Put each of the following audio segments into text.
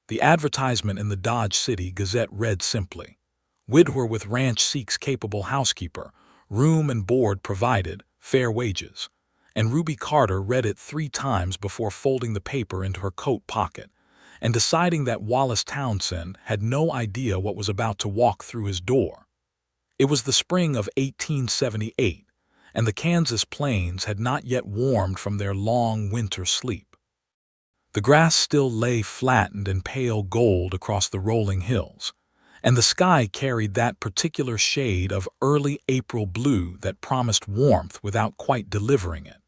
The advertisement in the Dodge City Gazette read simply, "Widwer with ranch seeks capable housekeeper, room and board provided, fair wages." And Ruby Carter read it 3 times before folding the paper into her coat pocket and deciding that Wallace Townsend had no idea what was about to walk through his door. It was the spring of 1878, and the Kansas plains had not yet warmed from their long winter sleep. The grass still lay flattened and pale gold across the rolling hills, and the sky carried that particular shade of early April blue that promised warmth without quite delivering it.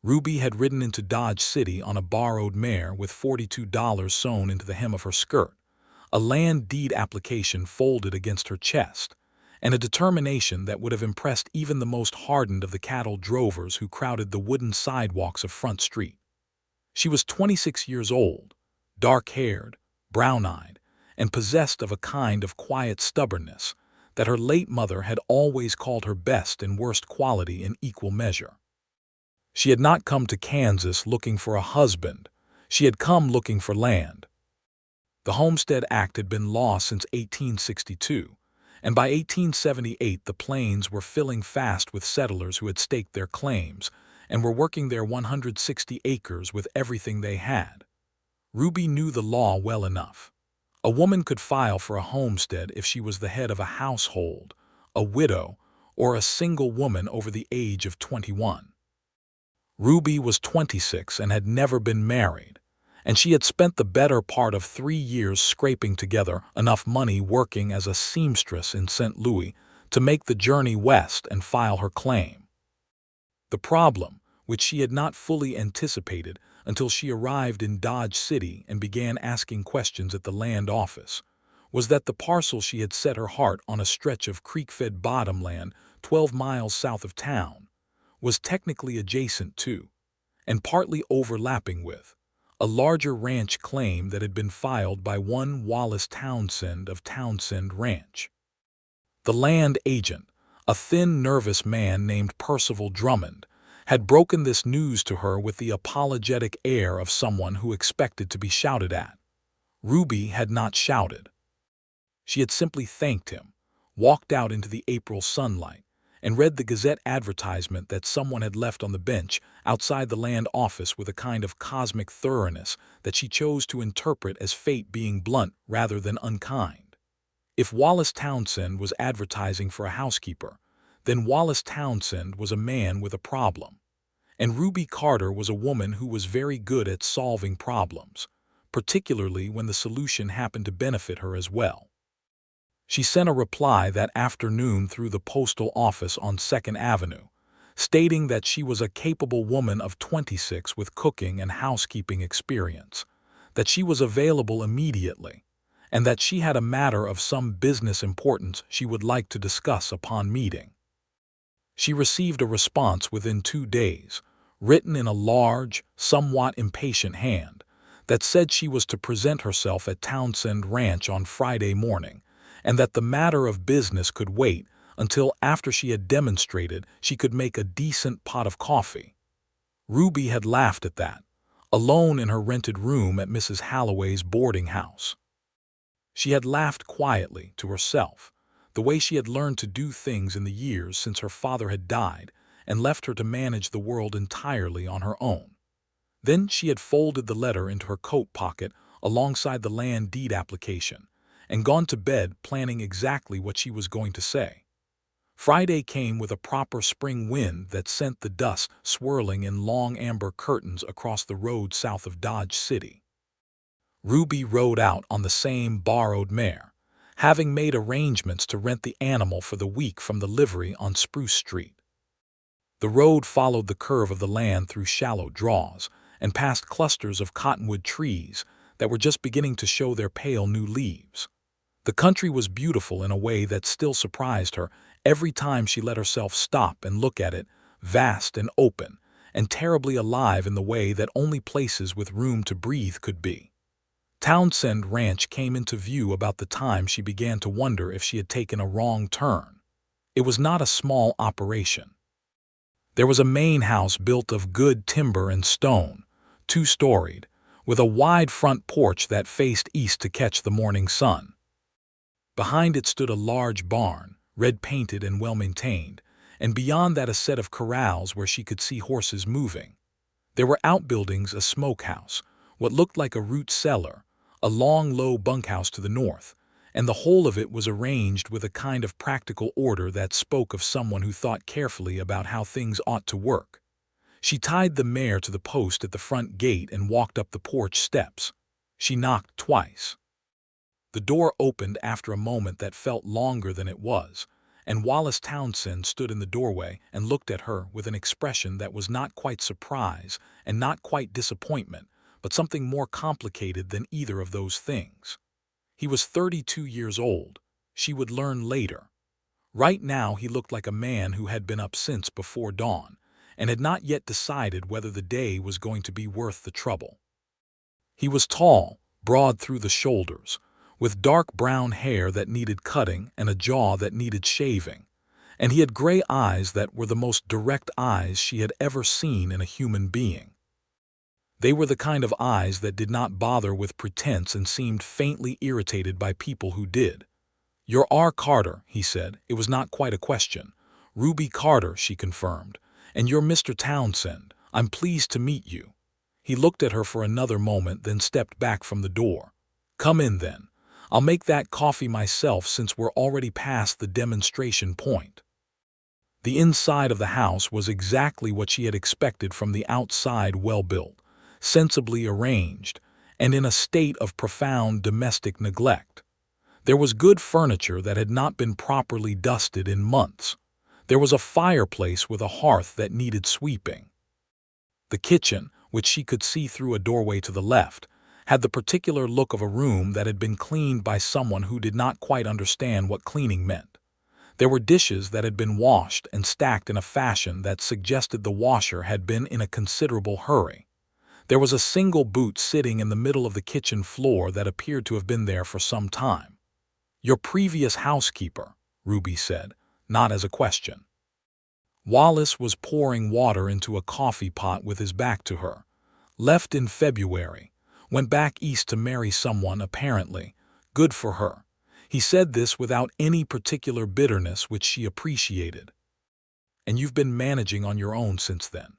Ruby had ridden into Dodge City on a borrowed mare with $42 sewn into the hem of her skirt, a land deed application folded against her chest, and a determination that would have impressed even the most hardened of the cattle drovers who crowded the wooden sidewalks of Front Street. She was 26 years old, dark-haired, brown-eyed, and possessed of a kind of quiet stubbornness that her late mother had always called her best and worst quality in equal measure. She had not come to Kansas looking for a husband. She had come looking for land. The Homestead Act had been law since 1862, and by 1878 the plains were filling fast with settlers who had staked their claims and were working their 160 acres with everything they had. Ruby knew the law well enough. A woman could file for a homestead if she was the head of a household, a widow, or a single woman over the age of 21. Ruby was 26 and had never been married, and she had spent the better part of 3 years scraping together enough money working as a seamstress in St. Louis to make the journey west and file her claim. The problem, which she had not fully anticipated until she arrived in Dodge City and began asking questions at the land office, was that the parcel she had set her heart on, a stretch of creek-fed bottomland 12 miles south of town, was technically adjacent to, and partly overlapping with, a larger ranch claim that had been filed by one Wallace Townsend of Townsend Ranch. The land agent, a thin, nervous man named Percival Drummond, had broken this news to her with the apologetic air of someone who expected to be shouted at. Ruby had not shouted. She had simply thanked him, walked out into the April sunlight, and read the Gazette advertisement that someone had left on the bench outside the land office with a kind of cosmic thoroughness that she chose to interpret as fate being blunt rather than unkind. If Wallace Townsend was advertising for a housekeeper, then Wallace Townsend was a man with a problem, and Ruby Carter was a woman who was very good at solving problems, particularly when the solution happened to benefit her as well. She sent a reply that afternoon through the postal office on 2nd Avenue, stating that she was a capable woman of 26 with cooking and housekeeping experience, that she was available immediately, and that she had a matter of some business importance she would like to discuss upon meeting. She received a response within 2 days, written in a large, somewhat impatient hand, that said she was to present herself at Townsend Ranch on Friday morning, and that the matter of business could wait until after she had demonstrated she could make a decent pot of coffee. Ruby had laughed at that, alone in her rented room at Mrs. Halloway's boarding house. She had laughed quietly to herself, the way she had learned to do things in the years since her father had died and left her to manage the world entirely on her own. Then she had folded the letter into her coat pocket alongside the land deed application and gone to bed planning exactly what she was going to say. Friday came with a proper spring wind that sent the dust swirling in long amber curtains across the road south of Dodge City. Ruby rode out on the same borrowed mare, having made arrangements to rent the animal for the week from the livery on Spruce Street. The road followed the curve of the land through shallow draws and past clusters of cottonwood trees that were just beginning to show their pale new leaves. The country was beautiful in a way that still surprised her every time she let herself stop and look at it, vast and open, and terribly alive in the way that only places with room to breathe could be. Townsend Ranch came into view about the time she began to wonder if she had taken a wrong turn. It was not a small operation. There was a main house built of good timber and stone, 2-storied, with a wide front porch that faced east to catch the morning sun. Behind it stood a large barn, red-painted and well-maintained, and beyond that a set of corrals where she could see horses moving. There were outbuildings, a smokehouse, what looked like a root cellar, a long, low bunkhouse to the north, and the whole of it was arranged with a kind of practical order that spoke of someone who thought carefully about how things ought to work. She tied the mare to the post at the front gate and walked up the porch steps. She knocked twice. The door opened after a moment that felt longer than it was, and Wallace Townsend stood in the doorway and looked at her with an expression that was not quite surprise and not quite disappointment, but something more complicated than either of those things. He was 32 years old. She would learn later. Right now he looked like a man who had been up since before dawn and had not yet decided whether the day was going to be worth the trouble. He was tall, broad through the shoulders, with dark brown hair that needed cutting and a jaw that needed shaving, and he had gray eyes that were the most direct eyes she had ever seen in a human being. They were the kind of eyes that did not bother with pretense and seemed faintly irritated by people who did. "You're R. Carter," he said. It was not quite a question. "Ruby Carter," she confirmed. "And you're Mr. Townsend. I'm pleased to meet you." He looked at her for another moment, then stepped back from the door. "Come in, then. I'll make that coffee myself since we're already past the demonstration point." The inside of the house was exactly what she had expected from the outside, well-built, sensibly arranged, and in a state of profound domestic neglect. There was good furniture that had not been properly dusted in months. There was a fireplace with a hearth that needed sweeping. The kitchen, which she could see through a doorway to the left, had the particular look of a room that had been cleaned by someone who did not quite understand what cleaning meant. There were dishes that had been washed and stacked in a fashion that suggested the washer had been in a considerable hurry. There was a single boot sitting in the middle of the kitchen floor that appeared to have been there for some time. "Your previous housekeeper," Ruby said, not as a question. Wallace was pouring water into a coffee pot with his back to her. "Left in February. Went back east to marry someone, apparently. Good for her." He said this without any particular bitterness, which she appreciated. "And you've been managing on your own since then?"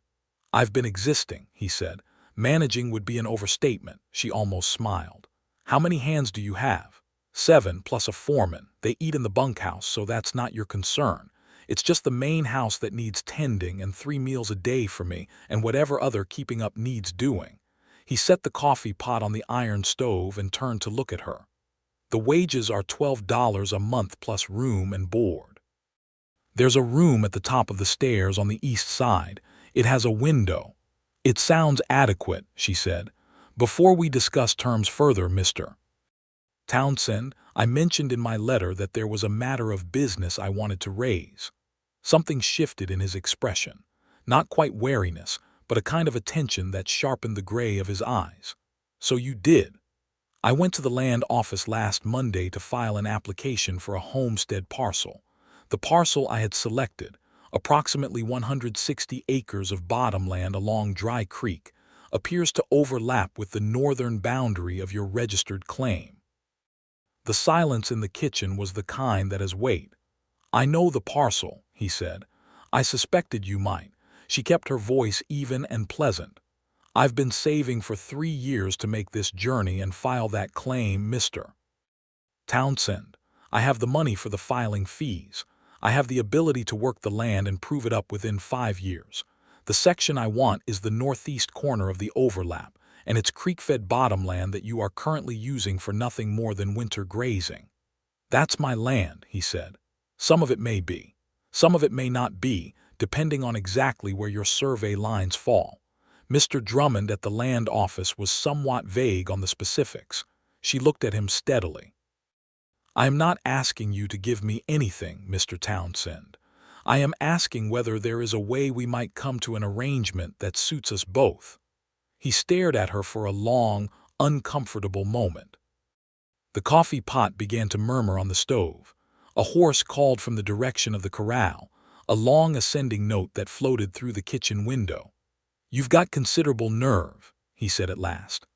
"I've been existing," he said. "Managing would be an overstatement." She almost smiled. "How many hands do you have?" "7, plus a foreman. They eat in the bunkhouse, so that's not your concern. It's just the main house that needs tending, and 3 meals a day for me, and whatever other keeping up needs doing." He set the coffee pot on the iron stove and turned to look at her. "The wages are $12 a month plus room and board. There's a room at the top of the stairs on the east side. It has a window." "It sounds adequate," she said. "Before we discuss terms further, Mr. Townsend, I mentioned in my letter that there was a matter of business I wanted to raise." Something shifted in his expression. Not quite wariness, but a kind of attention that sharpened the gray of his eyes. "So you did." "I went to the land office last Monday to file an application for a homestead parcel. The parcel I had selected, approximately 160 acres of bottomland along Dry Creek, appears to overlap with the northern boundary of your registered claim." The silence in the kitchen was the kind that has weight. "I know the parcel," he said. "I suspected you might." She kept her voice even and pleasant. "I've been saving for 3 years to make this journey and file that claim, Mr. Townsend. I have the money for the filing fees. I have the ability to work the land and prove it up within 5 years. The section I want is the northeast corner of the overlap, and it's creek-fed bottomland that you are currently using for nothing more than winter grazing." "That's my land," he said. "Some of it may be. Some of it may not be, depending on exactly where your survey lines fall." Mr. Drummond at the land office was somewhat vague on the specifics. She looked at him steadily. "I am not asking you to give me anything, Mr. Townsend. I am asking whether there is a way we might come to an arrangement that suits us both." He stared at her for a long, uncomfortable moment. The coffee pot began to murmur on the stove. A horse called from the direction of the corral, a long ascending note that floated through the kitchen window. "You've got considerable nerve," he said at last.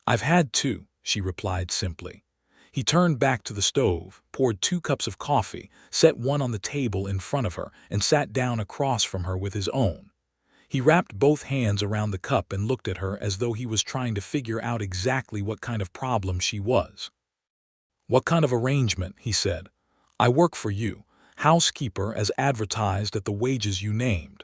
"I've had two," she replied simply. He turned back to the stove, poured 2 cups of coffee, set one on the table in front of her, and sat down across from her with his own. He wrapped both hands around the cup and looked at her as though he was trying to figure out exactly what kind of problem she was. "What kind of arrangement?" he said. "I work for you, housekeeper, as advertised at the wages you named.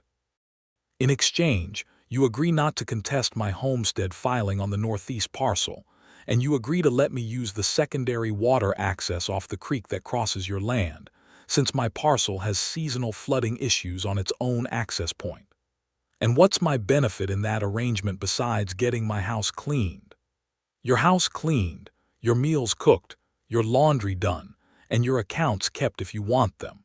In exchange, you agree not to contest my homestead filing on the northeast parcel, and you agree to let me use the secondary water access off the creek that crosses your land, since my parcel has seasonal flooding issues on its own access point. And what's my benefit in that arrangement besides getting my house cleaned? Your house cleaned, your meals cooked, your laundry done, and your accounts kept if you want them.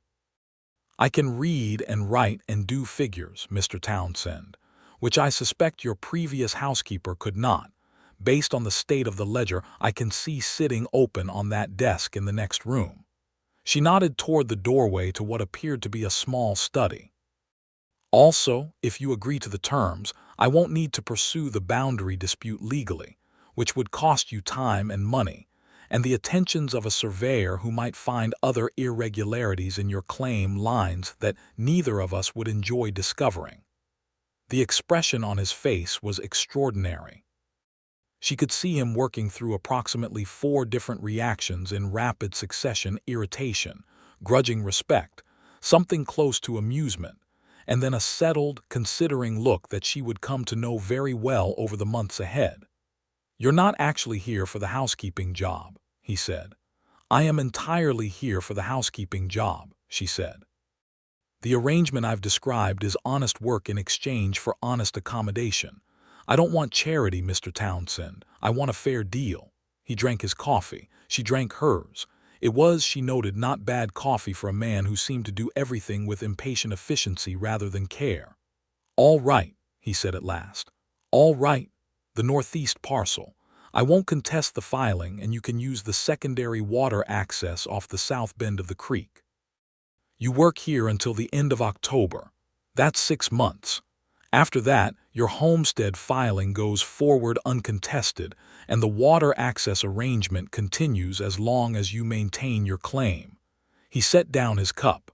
I can read and write and do figures, Mr. Townsend, which I suspect your previous housekeeper could not. Based on the state of the ledger I can see sitting open on that desk in the next room." She nodded toward the doorway to what appeared to be a small study. "Also, if you agree to the terms, I won't need to pursue the boundary dispute legally, which would cost you time and money, and the attentions of a surveyor who might find other irregularities in your claim lines that neither of us would enjoy discovering." The expression on his face was extraordinary. She could see him working through approximately 4 different reactions in rapid succession: irritation, grudging respect, something close to amusement, and then a settled, considering look that she would come to know very well over the months ahead. "You're not actually here for the housekeeping job," he said. "I am entirely here for the housekeeping job," she said. "The arrangement I've described is honest work in exchange for honest accommodation. I don't want charity, Mr. Townsend. I want a fair deal." He drank his coffee. She drank hers. It was, she noted, not bad coffee for a man who seemed to do everything with impatient efficiency rather than care. "All right," he said at last. "All right. The northeast parcel. I won't contest the filing, and you can use the secondary water access off the south bend of the creek. You work here until the end of October. That's 6 months. After that, your homestead filing goes forward uncontested, and the water access arrangement continues as long as you maintain your claim." He set down his cup.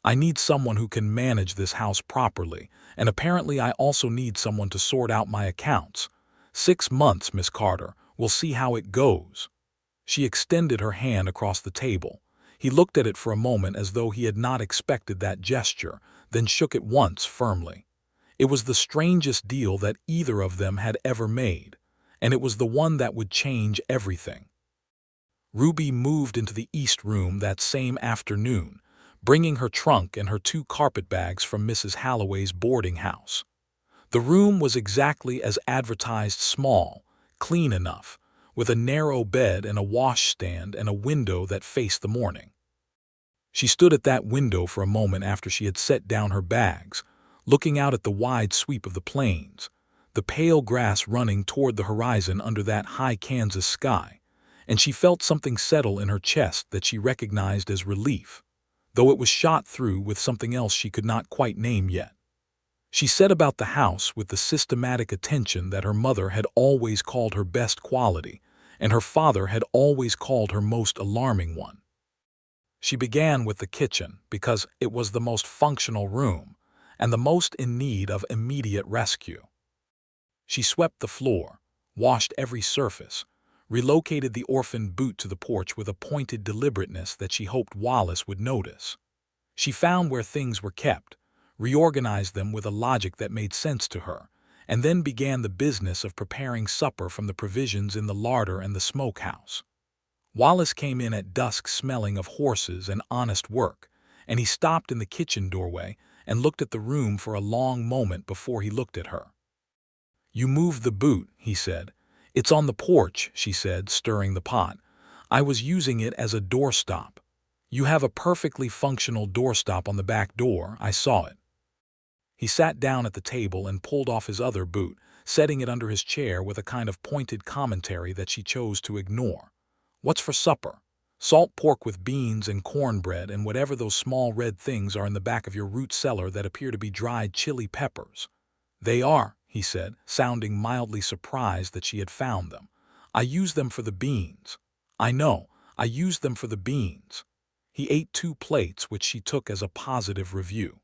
"I need someone who can manage this house properly, and apparently I also need someone to sort out my accounts. 6 months, Miss Carter. We'll see how it goes." She extended her hand across the table. He looked at it for a moment as though he had not expected that gesture, then shook it once firmly. It was the strangest deal that either of them had ever made, and it was the one that would change everything. Ruby moved into the east room that same afternoon, bringing her trunk and her 2 carpetbags from Mrs. Halloway's boarding house. The room was exactly as advertised: small, clean enough, with a narrow bed and a washstand and a window that faced the morning. She stood at that window for a moment after she had set down her bags, looking out at the wide sweep of the plains, the pale grass running toward the horizon under that high Kansas sky, and she felt something settle in her chest that she recognized as relief, though it was shot through with something else she could not quite name yet. She set about the house with the systematic attention that her mother had always called her best quality, and her father had always called her most alarming one. She began with the kitchen because it was the most functional room and the most in need of immediate rescue. She swept the floor, washed every surface, relocated the orphan boot to the porch with a pointed deliberateness that she hoped Wallace would notice. She found where things were kept, reorganized them with a logic that made sense to her, and then began the business of preparing supper from the provisions in the larder and the smokehouse. Wallace came in at dusk smelling of horses and honest work, and he stopped in the kitchen doorway and looked at the room for a long moment before he looked at her. "You moved the boot," he said. "It's on the porch," she said, stirring the pot. "I was using it as a doorstop." "You have a perfectly functional doorstop on the back door. I saw it." He sat down at the table and pulled off his other boot, setting it under his chair with a kind of pointed commentary that she chose to ignore. "What's for supper?" "Salt pork with beans and cornbread and whatever those small red things are in the back of your root cellar that appear to be dried chili peppers." "They are," he said, sounding mildly surprised that she had found them. "I use them for the beans." "I know, I used them for the beans." He ate 2 plates, which she took as a positive review.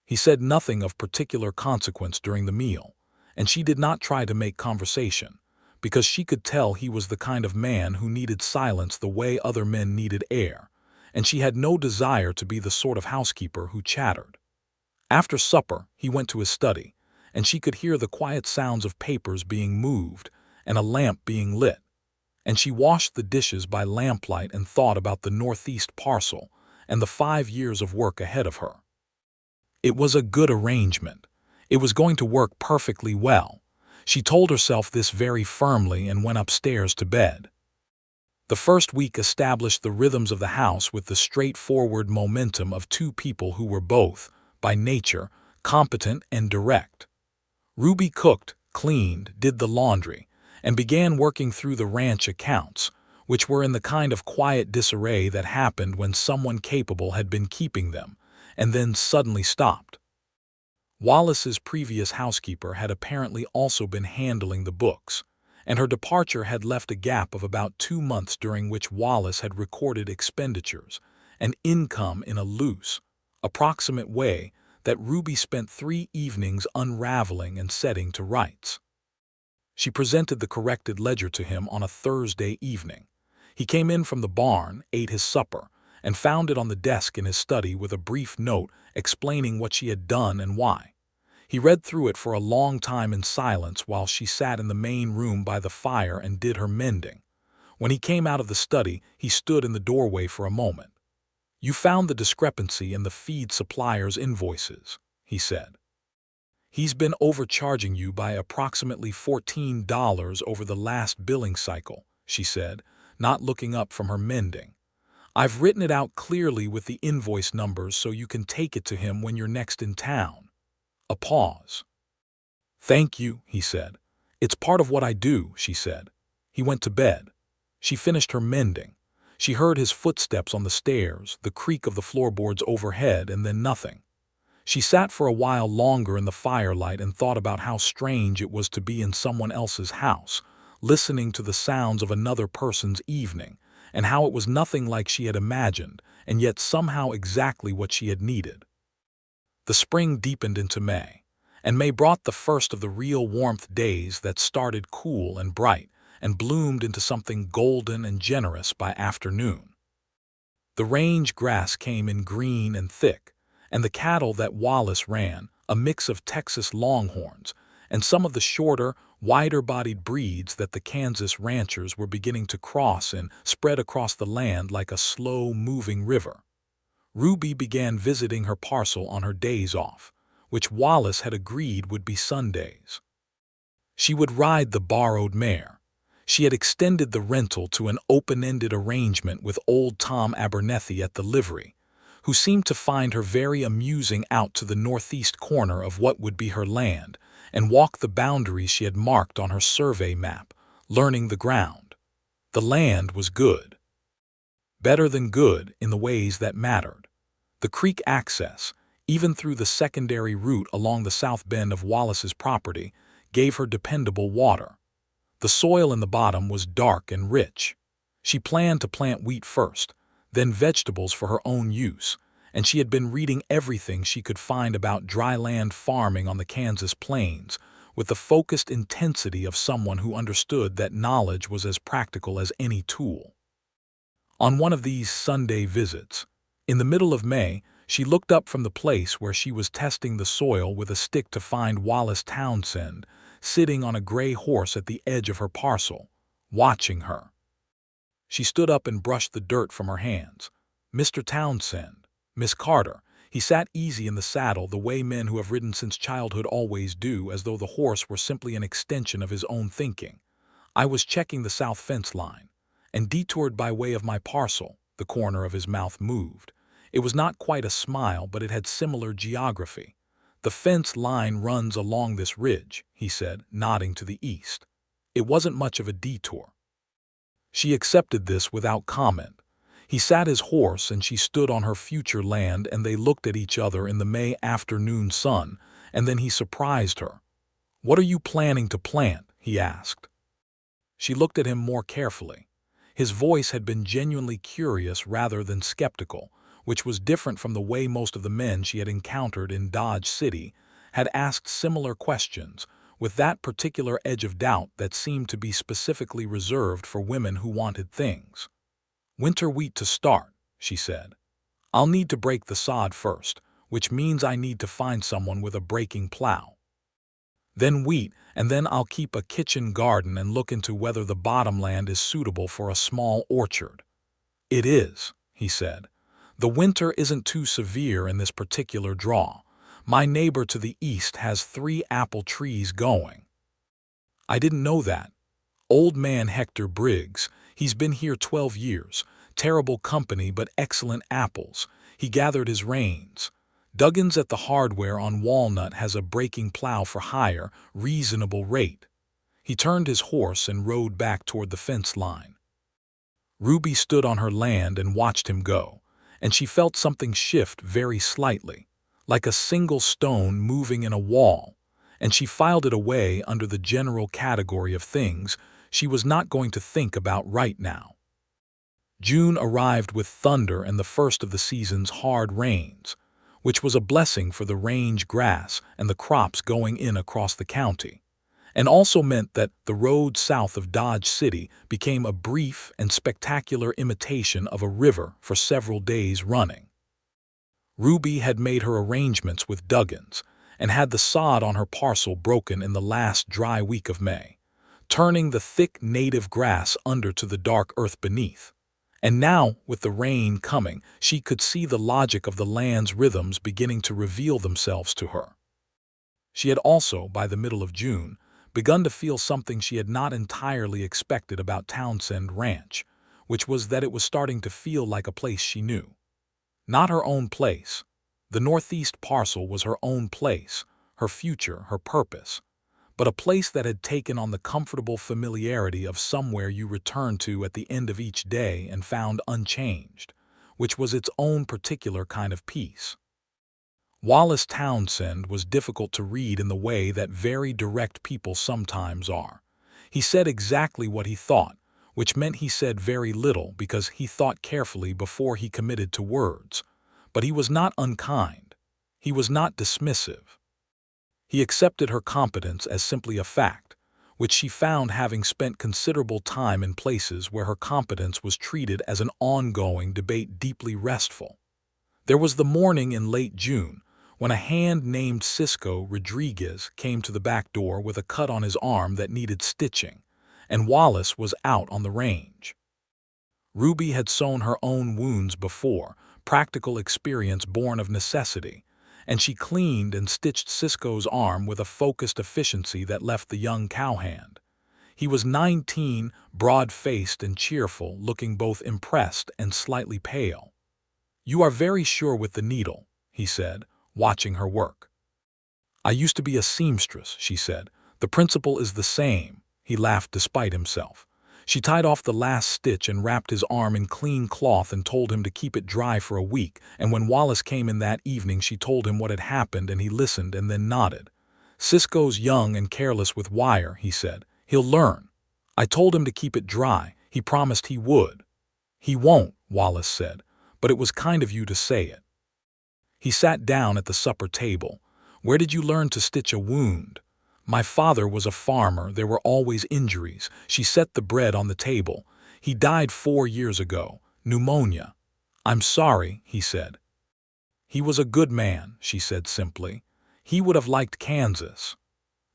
He said nothing of particular consequence during the meal, and she did not try to make conversation, because she could tell he was the kind of man who needed silence the way other men needed air, and she had no desire to be the sort of housekeeper who chattered. After supper, he went to his study, and she could hear the quiet sounds of papers being moved and a lamp being lit, and she washed the dishes by lamplight and thought about the Northeast parcel and the 5 years of work ahead of her. It was a good arrangement. It was going to work perfectly well. She told herself this very firmly and went upstairs to bed. The first week established the rhythms of the house with the straightforward momentum of 2 people who were both, by nature, competent and direct. Ruby cooked, cleaned, did the laundry, and began working through the ranch accounts, which were in the kind of quiet disarray that happened when someone capable had been keeping them, and then suddenly stopped. Wallace's previous housekeeper had apparently also been handling the books, and her departure had left a gap of about 2 months during which Wallace had recorded expenditures and income in a loose, approximate way that Ruby spent 3 evenings unraveling and setting to rights. She presented the corrected ledger to him on a Thursday evening. He came in from the barn, ate his supper, and found it on the desk in his study with a brief note explaining what she had done and why. He read through it for a long time in silence while she sat in the main room by the fire and did her mending. When he came out of the study, he stood in the doorway for a moment. "You found the discrepancy in the feed supplier's invoices," he said. "He's been overcharging you by approximately $14 over the last billing cycle," she said, not looking up from her mending. "I've written it out clearly with the invoice numbers so you can take it to him when you're next in town." A pause. "Thank you," he said. "It's part of what I do," she said. He went to bed. She finished her mending. She heard his footsteps on the stairs, the creak of the floorboards overhead, and then nothing. She sat for a while longer in the firelight and thought about how strange it was to be in someone else's house, listening to the sounds of another person's evening, and how it was nothing like she had imagined, and yet somehow exactly what she had needed. The spring deepened into May, and May brought the first of the real warmth days that started cool and bright and bloomed into something golden and generous by afternoon. The range grass came in green and thick, and the cattle that Wallace ran, a mix of Texas Longhorns, and some of the shorter, wider-bodied breeds that the Kansas ranchers were beginning to cross and spread across the land like a slow-moving river. Ruby began visiting her parcel on her days off, which Wallace had agreed would be Sundays. She would ride the borrowed mare. She had extended the rental to an open-ended arrangement with old Tom Abernethy at the livery, who seemed to find her very amusing out to the northeast corner of what would be her land and walk the boundaries she had marked on her survey map, learning the ground. The land was good. Better than good in the ways that mattered. The creek access, even through the secondary route along the south bend of Wallace's property, gave her dependable water. The soil in the bottom was dark and rich. She planned to plant wheat first, then vegetables for her own use, and she had been reading everything she could find about dryland farming on the Kansas plains, with the focused intensity of someone who understood that knowledge was as practical as any tool. On one of these Sunday visits, in the middle of May, she looked up from the place where she was testing the soil with a stick to find Wallace Townsend, sitting on a gray horse at the edge of her parcel, watching her. She stood up and brushed the dirt from her hands. "Mr. Townsend, Miss Carter." He sat easy in the saddle the way men who have ridden since childhood always do, as though the horse were simply an extension of his own thinking. "I was checking the south fence line, and detoured by way of my parcel." The corner of his mouth moved. It was not quite a smile, but it had similar geography. "The fence line runs along this ridge," he said, nodding to the east. It wasn't much of a detour. She accepted this without comment. He sat his horse and she stood on her future land, and they looked at each other in the May afternoon sun, and then he surprised her. "What are you planning to plant?" he asked. She looked at him more carefully. His voice had been genuinely curious rather than skeptical, which was different from the way most of the men she had encountered in Dodge City had asked similar questions, with that particular edge of doubt that seemed to be specifically reserved for women who wanted things. "Winter wheat to start," she said. "I'll need to break the sod first, which means I need to find someone with a breaking plow. Then wheat, and then I'll keep a kitchen garden and look into whether the bottomland is suitable for a small orchard." "It is," he said. "The winter isn't too severe in this particular draw. My neighbor to the east has 3 apple trees going." "I didn't know that. Old man Hector Briggs, he's been here 12 years. Terrible company but excellent apples. He gathered his rains. Duggan's at the hardware on Walnut has a breaking plow for hire, reasonable rate." He turned his horse and rode back toward the fence line. Ruby stood on her land and watched him go, and she felt something shift very slightly, like a single stone moving in a wall, and she filed it away under the general category of things she was not going to think about right now. June arrived with thunder and the first of the season's hard rains, which was a blessing for the range grass and the crops going in across the county, and also meant that the road south of Dodge City became a brief and spectacular imitation of a river for several days running. Ruby had made her arrangements with Duggan's and had the sod on her parcel broken in the last dry week of May, turning the thick native grass under to the dark earth beneath. And now, with the rain coming, she could see the logic of the land's rhythms beginning to reveal themselves to her. She had also, by the middle of June, begun to feel something she had not entirely expected about Townsend Ranch, which was that it was starting to feel like a place she knew. Not her own place. The northeast parcel was her own place, her future, her purpose, but a place that had taken on the comfortable familiarity of somewhere you returned to at the end of each day and found unchanged, which was its own particular kind of peace. Wallace Townsend was difficult to read in the way that very direct people sometimes are. He said exactly what he thought, which meant he said very little because he thought carefully before he committed to words. But he was not unkind. He was not dismissive. He accepted her competence as simply a fact, which she found having spent considerable time in places where her competence was treated as an ongoing debate deeply restful. There was the morning in late June when a hand named Cisco Rodriguez came to the back door with a cut on his arm that needed stitching, and Wallace was out on the range. Ruby had sewn her own wounds before, practical experience born of necessity, and she cleaned and stitched Cisco's arm with a focused efficiency that left the young cowhand. He was 19, broad-faced and cheerful, looking both impressed and slightly pale. "You are very sure with the needle," he said, watching her work. "I used to be a seamstress," she said. "The principle is the same." He laughed despite himself. She tied off the last stitch and wrapped his arm in clean cloth and told him to keep it dry for a week, and when Wallace came in that evening she told him what had happened and he listened and then nodded. "Cisco's young and careless with wire," he said. "He'll learn. I told him to keep it dry. He promised he would." "He won't," Wallace said, "but it was kind of you to say it." He sat down at the supper table. "Where did you learn to stitch a wound?" "My father was a farmer. There were always injuries." She set the bread on the table. "He died 4 years ago. Pneumonia." "I'm sorry," he said. "He was a good man," she said simply. "He would have liked Kansas."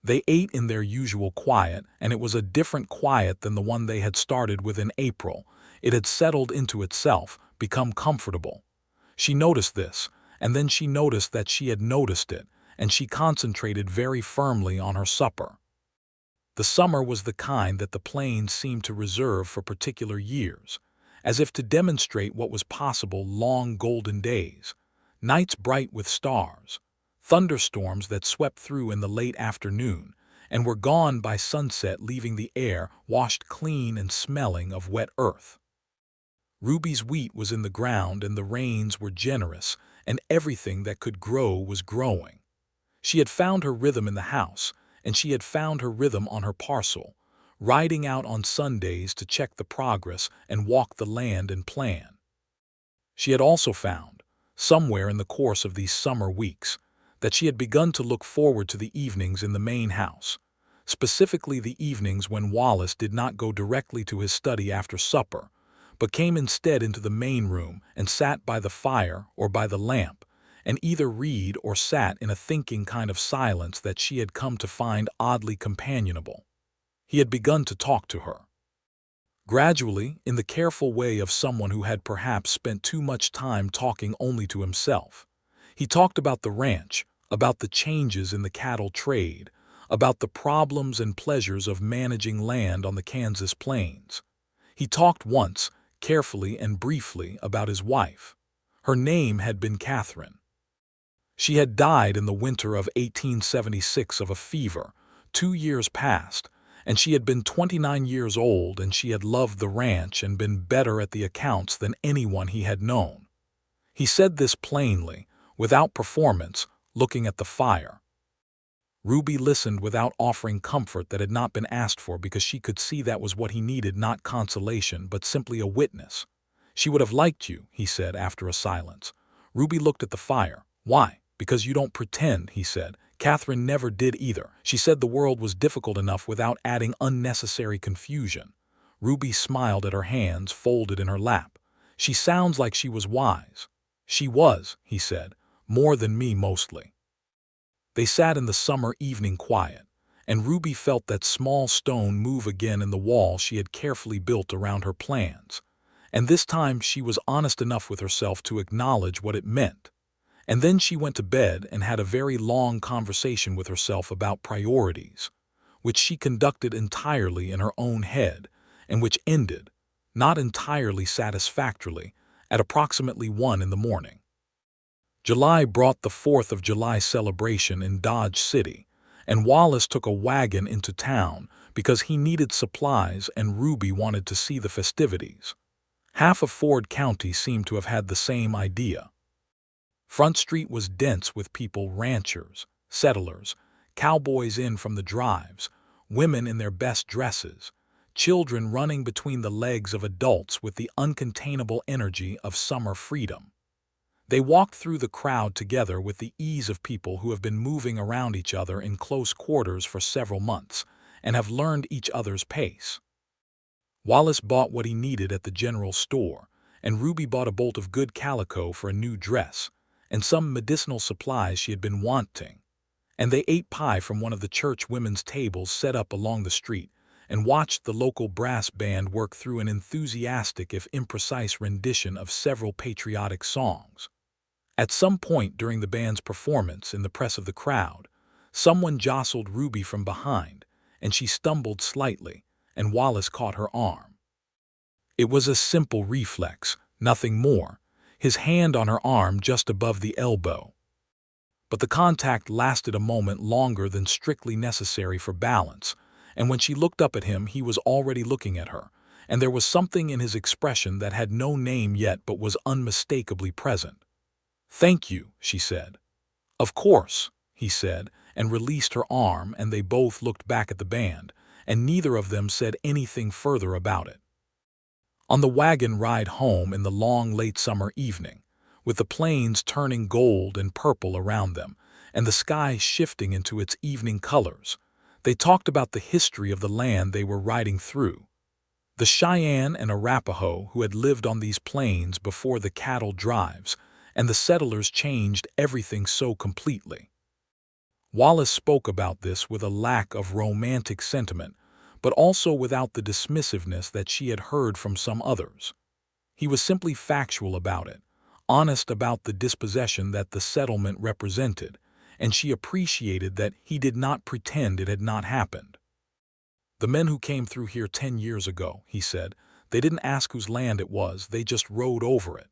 They ate in their usual quiet, and it was a different quiet than the one they had started with in April. It had settled into itself, become comfortable. She noticed this, and then she noticed that she had noticed it, and she concentrated very firmly on her supper. The summer was the kind that the plains seemed to reserve for particular years, as if to demonstrate what was possible: long golden days, nights bright with stars, thunderstorms that swept through in the late afternoon and were gone by sunset, leaving the air washed clean and smelling of wet earth. Ruby's wheat was in the ground and the rains were generous, and everything that could grow was growing. She had found her rhythm in the house, and she had found her rhythm on her parcel, riding out on Sundays to check the progress and walk the land and plan. She had also found, somewhere in the course of these summer weeks, that she had begun to look forward to the evenings in the main house, specifically the evenings when Wallace did not go directly to his study after supper, but came instead into the main room and sat by the fire or by the lamp, and either read or sat in a thinking kind of silence that she had come to find oddly companionable. He had begun to talk to her. Gradually, in the careful way of someone who had perhaps spent too much time talking only to himself. He talked about the ranch, about the changes in the cattle trade, about the problems and pleasures of managing land on the Kansas plains. He talked once, carefully and briefly, about his wife. Her name had been Catherine. She had died in the winter of 1876 of a fever, 2 years past, and she had been 29 years old, and she had loved the ranch and been better at the accounts than anyone he had known. He said this plainly, without performance, looking at the fire. Ruby listened without offering comfort that had not been asked for, because she could see that was what he needed, not consolation, but simply a witness. "She would have liked you," he said after a silence. Ruby looked at the fire. "Why?" "Because you don't pretend," he said. "Catherine never did either. She said the world was difficult enough without adding unnecessary confusion." Ruby smiled at her hands folded in her lap. "She sounds like she was wise." "She was," he said, "more than me mostly." They sat in the summer evening quiet, and Ruby felt that small stone move again in the wall she had carefully built around her plans. And this time she was honest enough with herself to acknowledge what it meant. And then she went to bed and had a very long conversation with herself about priorities, which she conducted entirely in her own head, and which ended, not entirely satisfactorily, at approximately 1 in the morning. July brought the 4th of July celebration in Dodge City, and Wallace took a wagon into town because he needed supplies and Ruby wanted to see the festivities. Half of Ford County seemed to have had the same idea. Front Street was dense with people, ranchers, settlers, cowboys in from the drives, women in their best dresses, children running between the legs of adults with the uncontainable energy of summer freedom. They walked through the crowd together with the ease of people who have been moving around each other in close quarters for several months and have learned each other's pace. Wallace bought what he needed at the general store, and Ruby bought a bolt of good calico for a new dress, and some medicinal supplies she had been wanting. And they ate pie from one of the church women's tables set up along the street, and watched the local brass band work through an enthusiastic if imprecise rendition of several patriotic songs. At some point during the band's performance, in the press of the crowd, someone jostled Ruby from behind, and she stumbled slightly, and Wallace caught her arm. It was a simple reflex, nothing more, his hand on her arm just above the elbow. But the contact lasted a moment longer than strictly necessary for balance, and when she looked up at him he was already looking at her, and there was something in his expression that had no name yet but was unmistakably present. "Thank you," she said. "Of course," he said, and released her arm, and they both looked back at the band, and neither of them said anything further about it. On the wagon ride home in the long late summer evening, with the plains turning gold and purple around them, and the sky shifting into its evening colors, they talked about the history of the land they were riding through. The Cheyenne and Arapaho who had lived on these plains before the cattle drives, and the settlers changed everything so completely. Wallace spoke about this with a lack of romantic sentiment, but also without the dismissiveness that she had heard from some others. He was simply factual about it, honest about the dispossession that the settlement represented, and she appreciated that he did not pretend it had not happened. "The men who came through here 10 years ago," he said, "they didn't ask whose land it was, they just rode over it.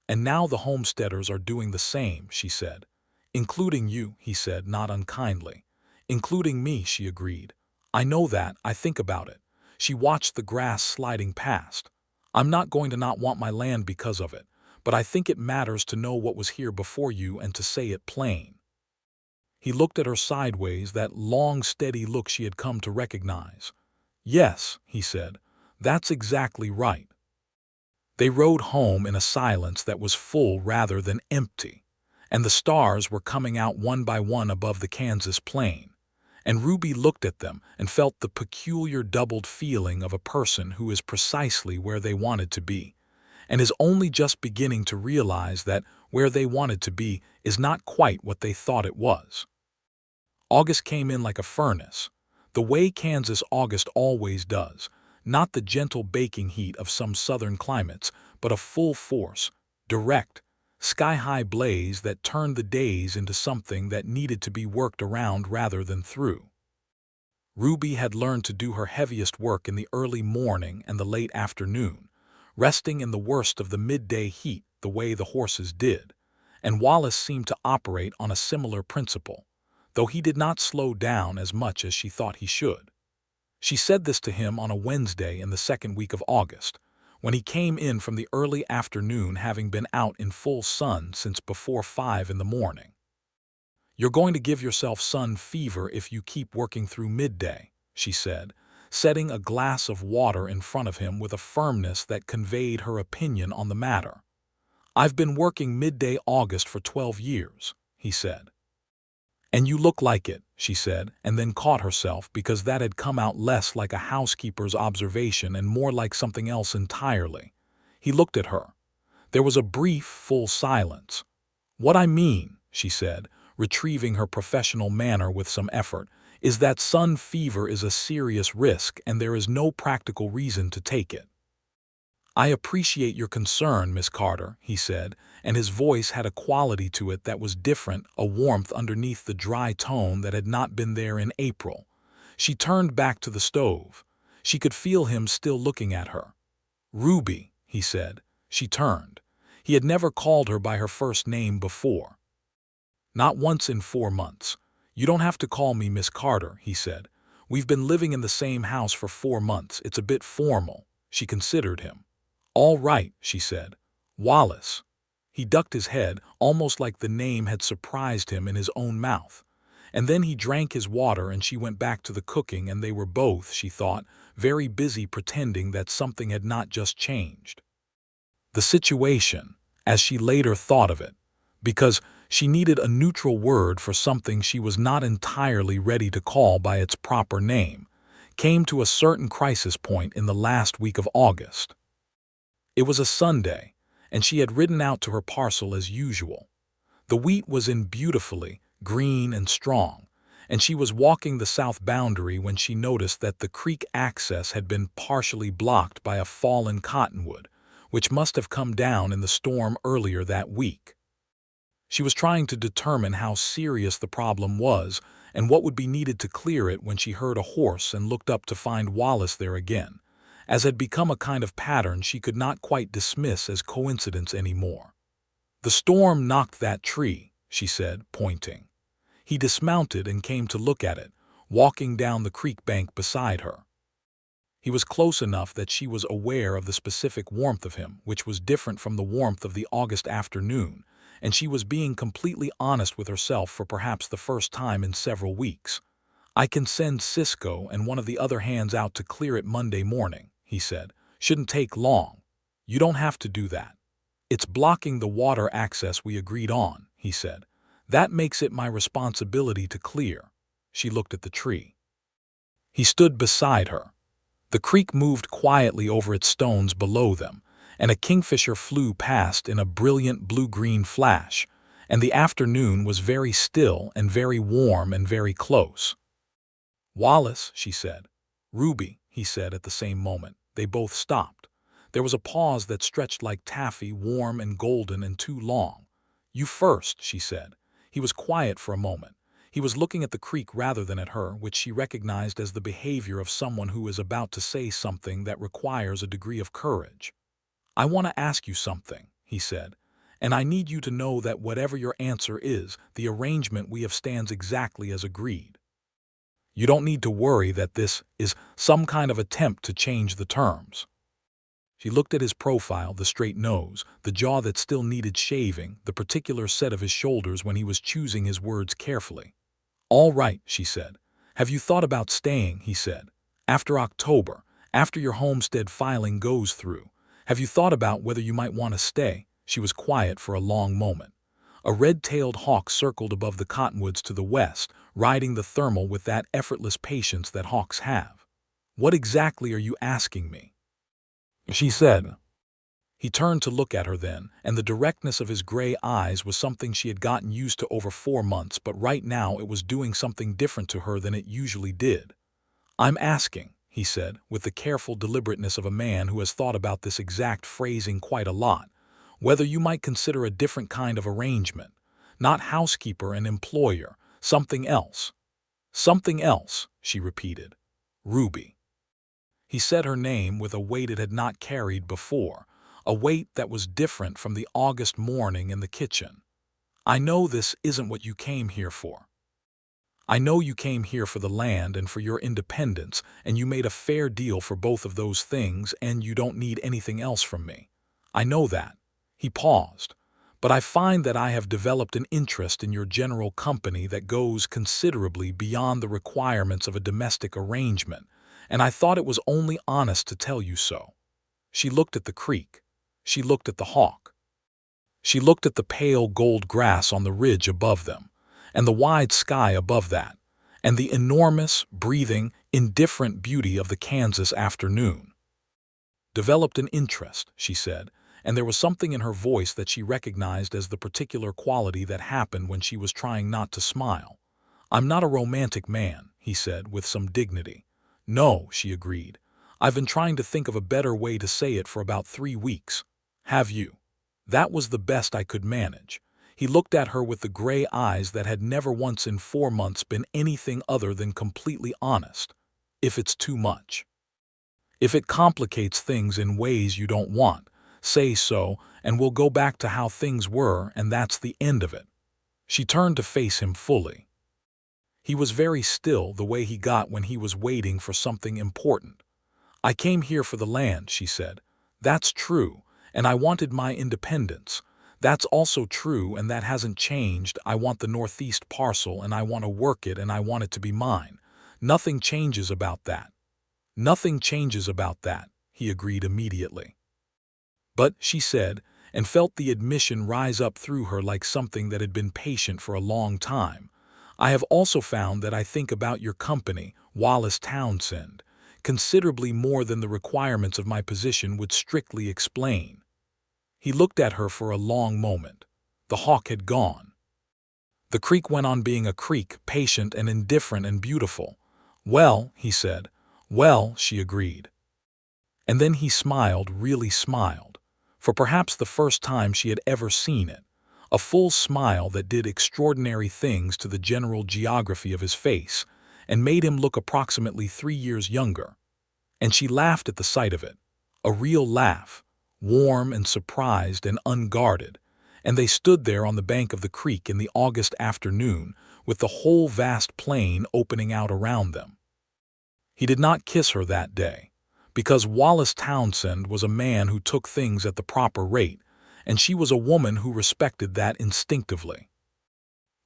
And now the homesteaders are doing the same," she said. "Including you," he said, not unkindly. "Including me," she agreed. "I know that, I think about it." She watched the grass sliding past. "I'm not going to not want my land because of it, but I think it matters to know what was here before you and to say it plain." He looked at her sideways, that long, steady look she had come to recognize. "Yes," he said, "that's exactly right." They rode home in a silence that was full rather than empty, and the stars were coming out one by one above the Kansas plain, and Ruby looked at them and felt the peculiar doubled feeling of a person who is precisely where they wanted to be, and is only just beginning to realize that where they wanted to be is not quite what they thought it was. August came in like a furnace, the way Kansas August always does, not the gentle baking heat of some southern climates, but a full force, direct, sky-high blaze that turned the days into something that needed to be worked around rather than through. Ruby had learned to do her heaviest work in the early morning and the late afternoon, resting in the worst of the midday heat the way the horses did, and Wallace seemed to operate on a similar principle, though he did not slow down as much as she thought he should. She said this to him on a Wednesday in the second week of August, when he came in from the early afternoon, having been out in full sun since before 5 in the morning. "You're going to give yourself sun fever if you keep working through midday," she said, setting a glass of water in front of him with a firmness that conveyed her opinion on the matter. "I've been working midday August for 12 years, he said. "And you look like it," she said, and then caught herself because that had come out less like a housekeeper's observation and more like something else entirely. He looked at her. There was a brief, full silence. "What I mean," she said, retrieving her professional manner with some effort, "is that sun fever is a serious risk and there is no practical reason to take it." "I appreciate your concern, Miss Carter," he said, and his voice had a quality to it that was different, a warmth underneath the dry tone that had not been there in April. She turned back to the stove. She could feel him still looking at her. "Ruby," he said. She turned. He had never called her by her first name before. "Not once in 4 months. You don't have to call me Miss Carter," he said. "We've been living in the same house for 4 months. It's a bit formal." She considered him. "All right," she said. "Wallace." He ducked his head, almost like the name had surprised him in his own mouth. And then he drank his water and she went back to the cooking, and they were both, she thought, very busy pretending that something had not just changed. The situation, as she later thought of it, because she needed a neutral word for something she was not entirely ready to call by its proper name, came to a certain crisis point in the last week of August. It was a Sunday, and she had ridden out to her parcel as usual. The wheat was in beautifully, green and strong, and she was walking the south boundary when she noticed that the creek access had been partially blocked by a fallen cottonwood, which must have come down in the storm earlier that week. She was trying to determine how serious the problem was and what would be needed to clear it when she heard a horse and looked up to find Wallace there again, as had become a kind of pattern she could not quite dismiss as coincidence anymore. "The storm knocked that tree," she said, pointing. He dismounted and came to look at it, walking down the creek bank beside her. He was close enough that she was aware of the specific warmth of him, which was different from the warmth of the August afternoon, and she was being completely honest with herself for perhaps the first time in several weeks. "I can send Cisco and one of the other hands out to clear it Monday morning," he said. "Shouldn't take long." "You don't have to do that." "It's blocking the water access we agreed on," he said. "That makes it my responsibility to clear." She looked at the tree. He stood beside her. The creek moved quietly over its stones below them, and a kingfisher flew past in a brilliant blue-green flash, and the afternoon was very still and very warm and very close. "Wallace," she said. "Ruby," he said at the same moment. They both stopped. There was a pause that stretched like taffy, warm and golden and too long. "You first," she said. He was quiet for a moment. He was looking at the creek rather than at her, which she recognized as the behavior of someone who is about to say something that requires a degree of courage. "I want to ask you something," he said, "and I need you to know that whatever your answer is, the arrangement we have stands exactly as agreed. You don't need to worry that this is some kind of attempt to change the terms." She looked at his profile, the straight nose, the jaw that still needed shaving, the particular set of his shoulders when he was choosing his words carefully. "All right," she said. "Have you thought about staying?" he said. "After October, after your homestead filing goes through, have you thought about whether you might want to stay?" She was quiet for a long moment. A red-tailed hawk circled above the cottonwoods to the west, riding the thermal with that effortless patience that hawks have. "What exactly are you asking me?" she said. He turned to look at her then, and the directness of his gray eyes was something she had gotten used to over 4 months, but right now it was doing something different to her than it usually did. "I'm asking," he said, with the careful deliberateness of a man who has thought about this exact phrasing quite a lot, "whether you might consider a different kind of arrangement. Not housekeeper and employer, something else." "Something else," she repeated. "Ruby." He said her name with a weight it had not carried before, a weight that was different from the August morning in the kitchen. "I know this isn't what you came here for. I know you came here for the land and for your independence, and you made a fair deal for both of those things, and you don't need anything else from me. I know that." He paused. "But I find that I have developed an interest in your general company that goes considerably beyond the requirements of a domestic arrangement, and I thought it was only honest to tell you so." She looked at the creek. She looked at the hawk. She looked at the pale gold grass on the ridge above them, and the wide sky above that, and the enormous, breathing, indifferent beauty of the Kansas afternoon. "Developed an interest," she said, and there was something in her voice that she recognized as the particular quality that happened when she was trying not to smile. "I'm not a romantic man," he said with some dignity. "No," she agreed. "I've been trying to think of a better way to say it for about 3 weeks. Have you?" That was the best I could manage. He looked at her with the gray eyes that had never once in 4 months been anything other than completely honest. "If it's too much. If it complicates things in ways you don't want, say so, and we'll go back to how things were, and that's the end of it." She turned to face him fully. He was very still, the way he got when he was waiting for something important. "I came here for the land," she said. "That's true, and I wanted my independence. That's also true, and that hasn't changed. I want the northeast parcel, and I want to work it, and I want it to be mine. Nothing changes about that." "Nothing changes about that," he agreed immediately. "But," she said, and felt the admission rise up through her like something that had been patient for a long time, "I have also found that I think about your company, Wallace Townsend, considerably more than the requirements of my position would strictly explain." He looked at her for a long moment. The hawk had gone. The creek went on being a creek, patient and indifferent and beautiful. "Well," he said. "Well," she agreed. And then he smiled, really smiled, for perhaps the first time she had ever seen it, a full smile that did extraordinary things to the general geography of his face, and made him look approximately 3 years younger. And she laughed at the sight of it, a real laugh, warm and surprised and unguarded, and they stood there on the bank of the creek in the August afternoon, with the whole vast plain opening out around them. He did not kiss her that day, because Wallace Townsend was a man who took things at the proper rate, and she was a woman who respected that instinctively.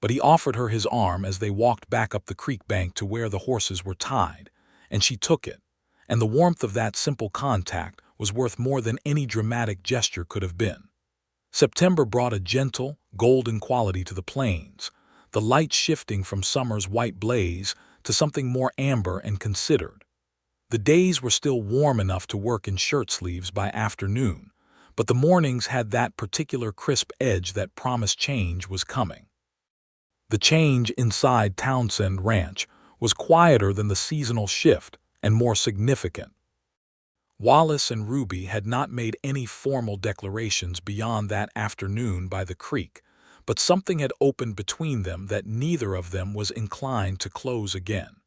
But he offered her his arm as they walked back up the creek bank to where the horses were tied, and she took it, and the warmth of that simple contact was worth more than any dramatic gesture could have been. September brought a gentle, golden quality to the plains, the light shifting from summer's white blaze to something more amber and considered. The days were still warm enough to work in shirt sleeves by afternoon, but the mornings had that particular crisp edge that promised change was coming. The change inside Townsend Ranch was quieter than the seasonal shift and more significant. Wallace and Ruby had not made any formal declarations beyond that afternoon by the creek, but something had opened between them that neither of them was inclined to close again.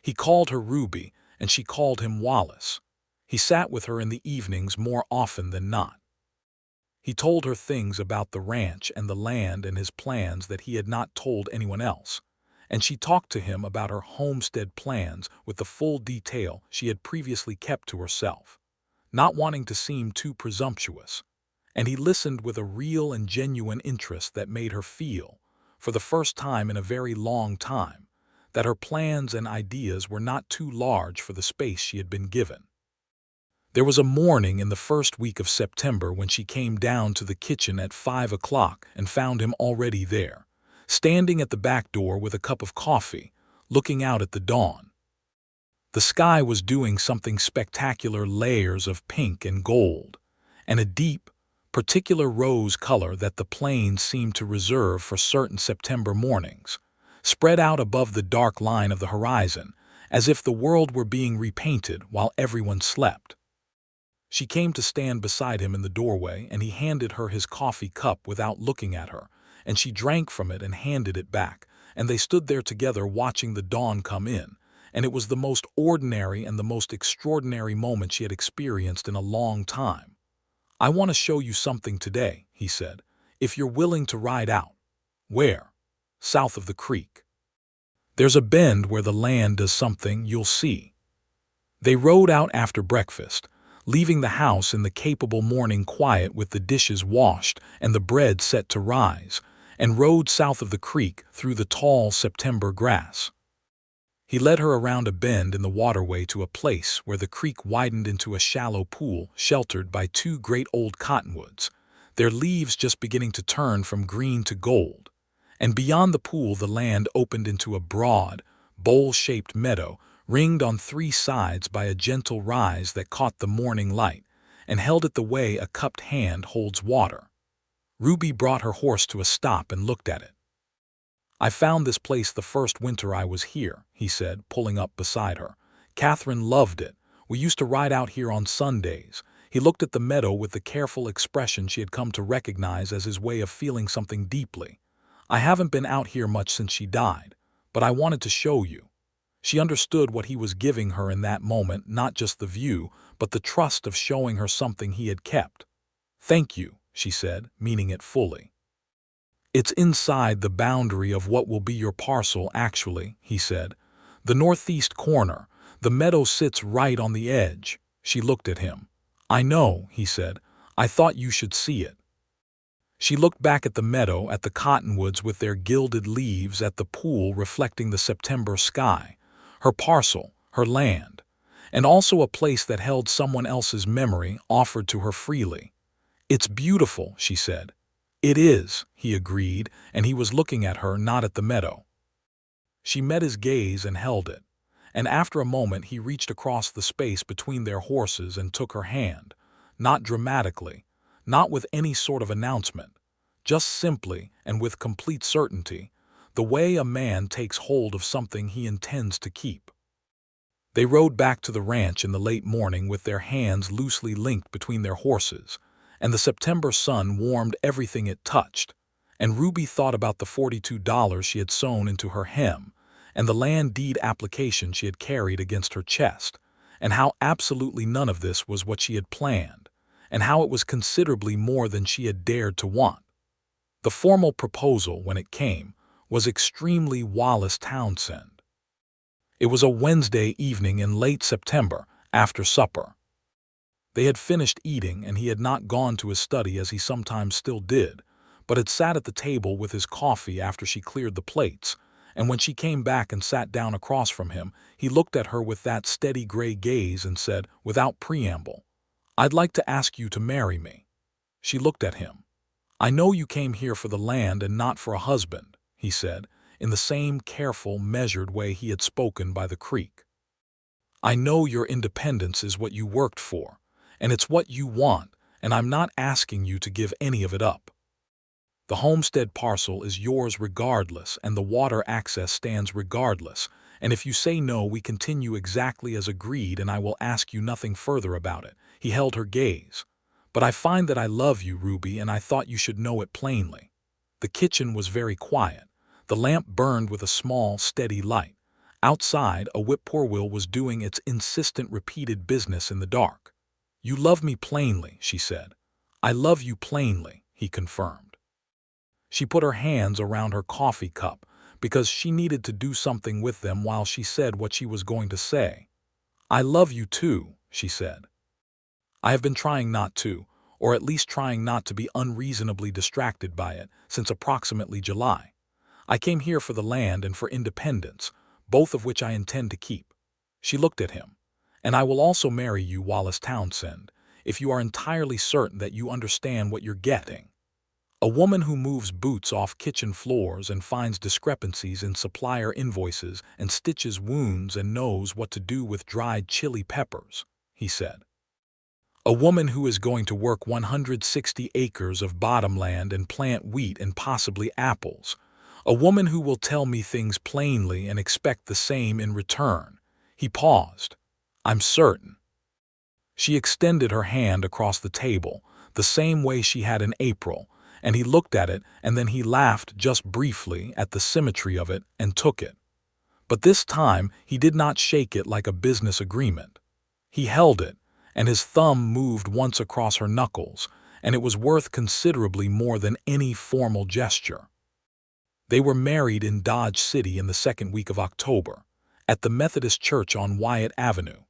He called her Ruby, and she called him Wallace. He sat with her in the evenings more often than not. He told her things about the ranch and the land and his plans that he had not told anyone else, and she talked to him about her homestead plans with the full detail she had previously kept to herself, not wanting to seem too presumptuous, and he listened with a real and genuine interest that made her feel, for the first time in a very long time, that her plans and ideas were not too large for the space she had been given. There was a morning in the first week of September when she came down to the kitchen at 5 o'clock and found him already there, standing at the back door with a cup of coffee, looking out at the dawn. The sky was doing something spectacular, layers of pink and gold, and a deep, particular rose color that the plains seemed to reserve for certain September mornings, spread out above the dark line of the horizon, as if the world were being repainted while everyone slept. She came to stand beside him in the doorway, and he handed her his coffee cup without looking at her, and she drank from it and handed it back, and they stood there together watching the dawn come in, and it was the most ordinary and the most extraordinary moment she had experienced in a long time. "I want to show you something today," he said, "if you're willing to ride out." "Where?" "South of the creek. There's a bend where the land does something, you'll see." They rode out after breakfast, leaving the house in the capable morning quiet with the dishes washed and the bread set to rise, and rode south of the creek through the tall September grass. He led her around a bend in the waterway to a place where the creek widened into a shallow pool sheltered by two great old cottonwoods, their leaves just beginning to turn from green to gold. And beyond the pool the land opened into a broad, bowl-shaped meadow ringed on three sides by a gentle rise that caught the morning light and held it the way a cupped hand holds water. Ruby brought her horse to a stop and looked at it. "I found this place the first winter I was here," he said, pulling up beside her. "Catherine loved it. We used to ride out here on Sundays." He looked at the meadow with the careful expression she had come to recognize as his way of feeling something deeply. "I haven't been out here much since she died, but I wanted to show you." She understood what he was giving her in that moment, not just the view, but the trust of showing her something he had kept. "Thank you," she said, meaning it fully. "It's inside the boundary of what will be your parcel, actually," he said. "The northeast corner. The meadow sits right on the edge." She looked at him. "I know," he said. "I thought you should see it." She looked back at the meadow, at the cottonwoods with their gilded leaves, at the pool reflecting the September sky. Her parcel, her land, and also a place that held someone else's memory offered to her freely. "It's beautiful," she said. "It is," he agreed, and he was looking at her, not at the meadow. She met his gaze and held it, and after a moment he reached across the space between their horses and took her hand, not dramatically, not with any sort of announcement, just simply and with complete certainty, the way a man takes hold of something he intends to keep. They rode back to the ranch in the late morning with their hands loosely linked between their horses, and the September sun warmed everything it touched, and Ruby thought about the $42 she had sewn into her hem, and the land deed application she had carried against her chest, and how absolutely none of this was what she had planned, and how it was considerably more than she had dared to want. The formal proposal, when it came, was extremely Wallace Townsend. It was a Wednesday evening in late September, after supper. They had finished eating, and he had not gone to his study as he sometimes still did, but had sat at the table with his coffee after she cleared the plates, and when she came back and sat down across from him, he looked at her with that steady gray gaze and said, without preamble, "I'd like to ask you to marry me." She looked at him. "I know you came here for the land and not for a husband," he said, in the same careful, measured way he had spoken by the creek. "I know your independence is what you worked for, and it's what you want, and I'm not asking you to give any of it up. The homestead parcel is yours regardless, and the water access stands regardless, and if you say no, we continue exactly as agreed, and I will ask you nothing further about it." He held her gaze. "But I find that I love you, Ruby, and I thought you should know it plainly." The kitchen was very quiet. The lamp burned with a small, steady light. Outside, a whippoorwill was doing its insistent, repeated business in the dark. "You love me plainly," she said. "I love you plainly," he confirmed. She put her hands around her coffee cup because she needed to do something with them while she said what she was going to say. "I love you too," she said. "I have been trying not to, or at least trying not to be unreasonably distracted by it, since approximately July. I came here for the land and for independence, both of which I intend to keep." She looked at him. "And I will also marry you, Wallace Townsend, if you are entirely certain that you understand what you're getting. A woman who moves boots off kitchen floors and finds discrepancies in supplier invoices and stitches wounds and knows what to do with dried chili peppers," he said. "A woman who is going to work 160 acres of bottomland and plant wheat and possibly apples. A woman who will tell me things plainly and expect the same in return." He paused. "I'm certain." She extended her hand across the table, the same way she had in April, and he looked at it, and then he laughed just briefly at the symmetry of it and took it. But this time he did not shake it like a business agreement. He held it, and his thumb moved once across her knuckles, and it was worth considerably more than any formal gesture. They were married in Dodge City in the second week of October, at the Methodist Church on Wyatt Avenue,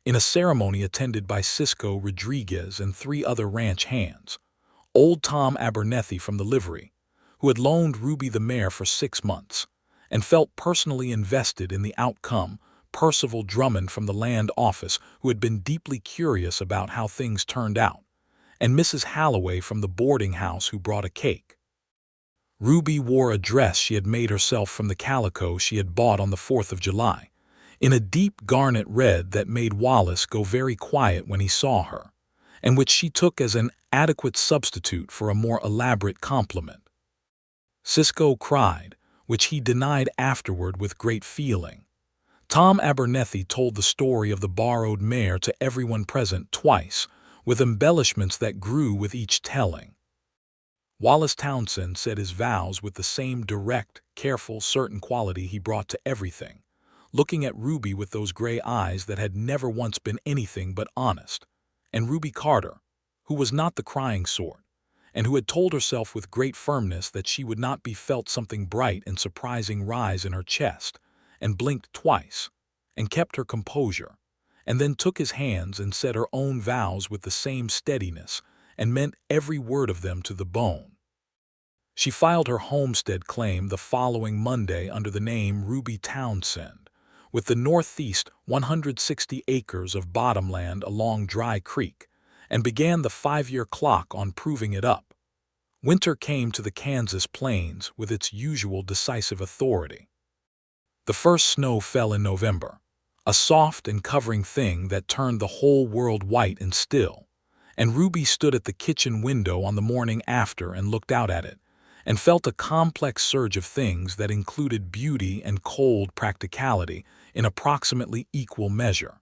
in a ceremony attended by Cisco Rodriguez and 3 other ranch hands. Old Tom Abernethy from the livery, who had loaned Ruby the mare for 6 months, and felt personally invested in the outcome, Percival Drummond from the land office, who had been deeply curious about how things turned out, and Mrs. Halloway from the boarding house, who brought a cake. Ruby wore a dress she had made herself from the calico she had bought on the 4th of July, in a deep garnet red that made Wallace go very quiet when he saw her, and which she took as an adequate substitute for a more elaborate compliment. Cisco cried, which he denied afterward with great feeling. Tom Abernethy told the story of the borrowed mare to everyone present twice, with embellishments that grew with each telling. Wallace Townsend said his vows with the same direct, careful, certain quality he brought to everything, looking at Ruby with those gray eyes that had never once been anything but honest. And Ruby Carter, who was not the crying sort, and who had told herself with great firmness that she would not be, felt something bright and surprising rise in her chest, and blinked twice, and kept her composure, and then took his hands and said her own vows with the same steadiness, and meant every word of them to the bone. She filed her homestead claim the following Monday under the name Ruby Townsend, with the northeast 160 acres of bottomland along Dry Creek, and began the 5-year clock on proving it up. Winter came to the Kansas plains with its usual decisive authority. The first snow fell in November, a soft and covering thing that turned the whole world white and still, and Ruby stood at the kitchen window on the morning after and looked out at it, and felt a complex surge of things that included beauty and cold practicality in approximately equal measure.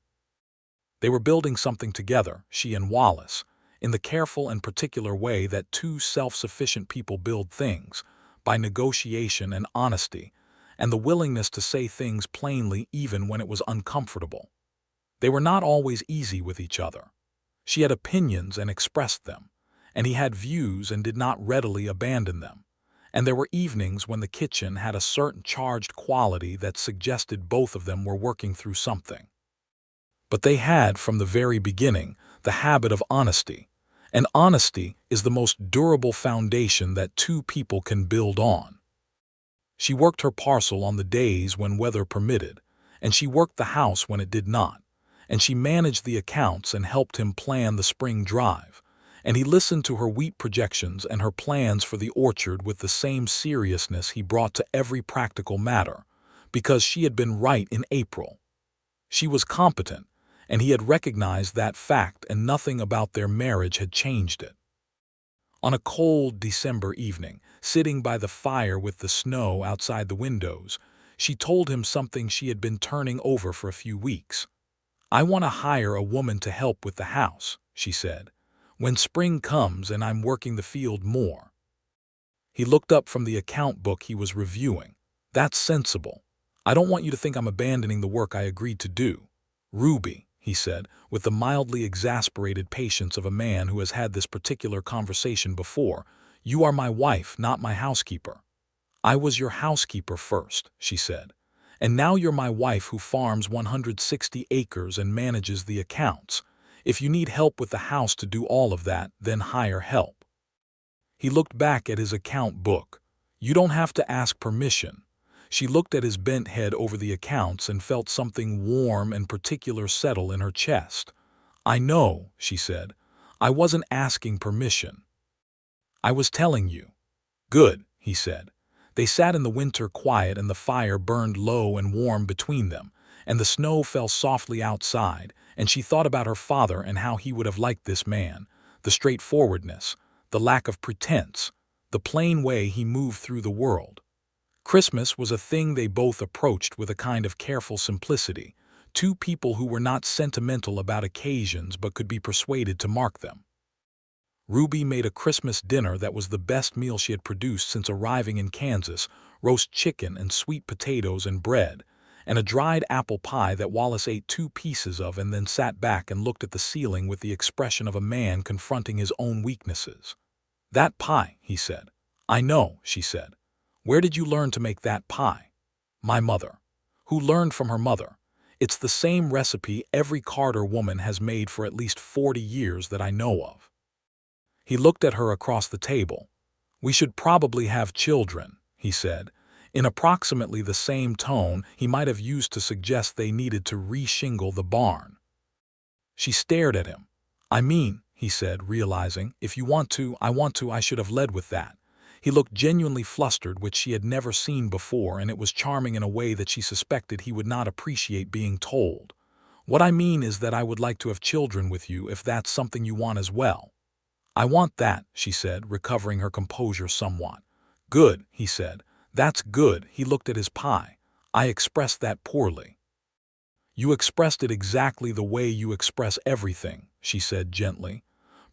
They were building something together, she and Wallace, in the careful and particular way that 2 self-sufficient people build things, by negotiation and honesty, and the willingness to say things plainly even when it was uncomfortable. They were not always easy with each other. She had opinions and expressed them, and he had views and did not readily abandon them, and there were evenings when the kitchen had a certain charged quality that suggested both of them were working through something. But they had, from the very beginning, the habit of honesty, and honesty is the most durable foundation that 2 people can build on. She worked her parcel on the days when weather permitted, and she worked the house when it did not, and she managed the accounts and helped him plan the spring drive, and he listened to her wheat projections and her plans for the orchard with the same seriousness he brought to every practical matter, because she had been right in April. She was competent, and he had recognized that fact, and nothing about their marriage had changed it. On a cold December evening, sitting by the fire with the snow outside the windows, she told him something she had been turning over for a few weeks. "I want to hire a woman to help with the house," she said, "when spring comes and I'm working the field more." He looked up from the account book he was reviewing. "That's sensible. I don't want you to think I'm abandoning the work I agreed to do. Ruby," he said, with the mildly exasperated patience of a man who has had this particular conversation before, "you are my wife, not my housekeeper." "I was your housekeeper first," she said, "and now you're my wife who farms 160 acres and manages the accounts. If you need help with the house to do all of that, then hire help." He looked back at his account book. "You don't have to ask permission. She looked at his bent head over the accounts and felt something warm and particular settle in her chest. "I know," she said. "I wasn't asking permission. I was telling you." "Good," he said. They sat in the winter quiet, and the fire burned low and warm between them, and the snow fell softly outside, and she thought about her father and how he would have liked this man, the straightforwardness, the lack of pretense, the plain way he moved through the world. Christmas was a thing they both approached with a kind of careful simplicity, two people who were not sentimental about occasions but could be persuaded to mark them. Ruby made a Christmas dinner that was the best meal she had produced since arriving in Kansas: roast chicken and sweet potatoes and bread, and a dried apple pie that Wallace ate 2 pieces of and then sat back and looked at the ceiling with the expression of a man confronting his own weaknesses. "That pie," he said. "I know," she said. "Where did you learn to make that pie?" "My mother." "Who learned from her mother?" "It's the same recipe every Carter woman has made for at least 40 years that I know of." He looked at her across the table. "We should probably have children," he said, in approximately the same tone he might have used to suggest they needed to re-shingle the barn. She stared at him. "I mean," he said, realizing, "if you want to, I want to. I should have led with that." He looked genuinely flustered, which she had never seen before, and it was charming in a way that she suspected he would not appreciate being told. "What I mean is that I would like to have children with you if that's something you want as well." "I want that," she said, recovering her composure somewhat. "Good," he said. "That's good." He looked at his pie. "I expressed that poorly." "You expressed it exactly the way you express everything," she said gently.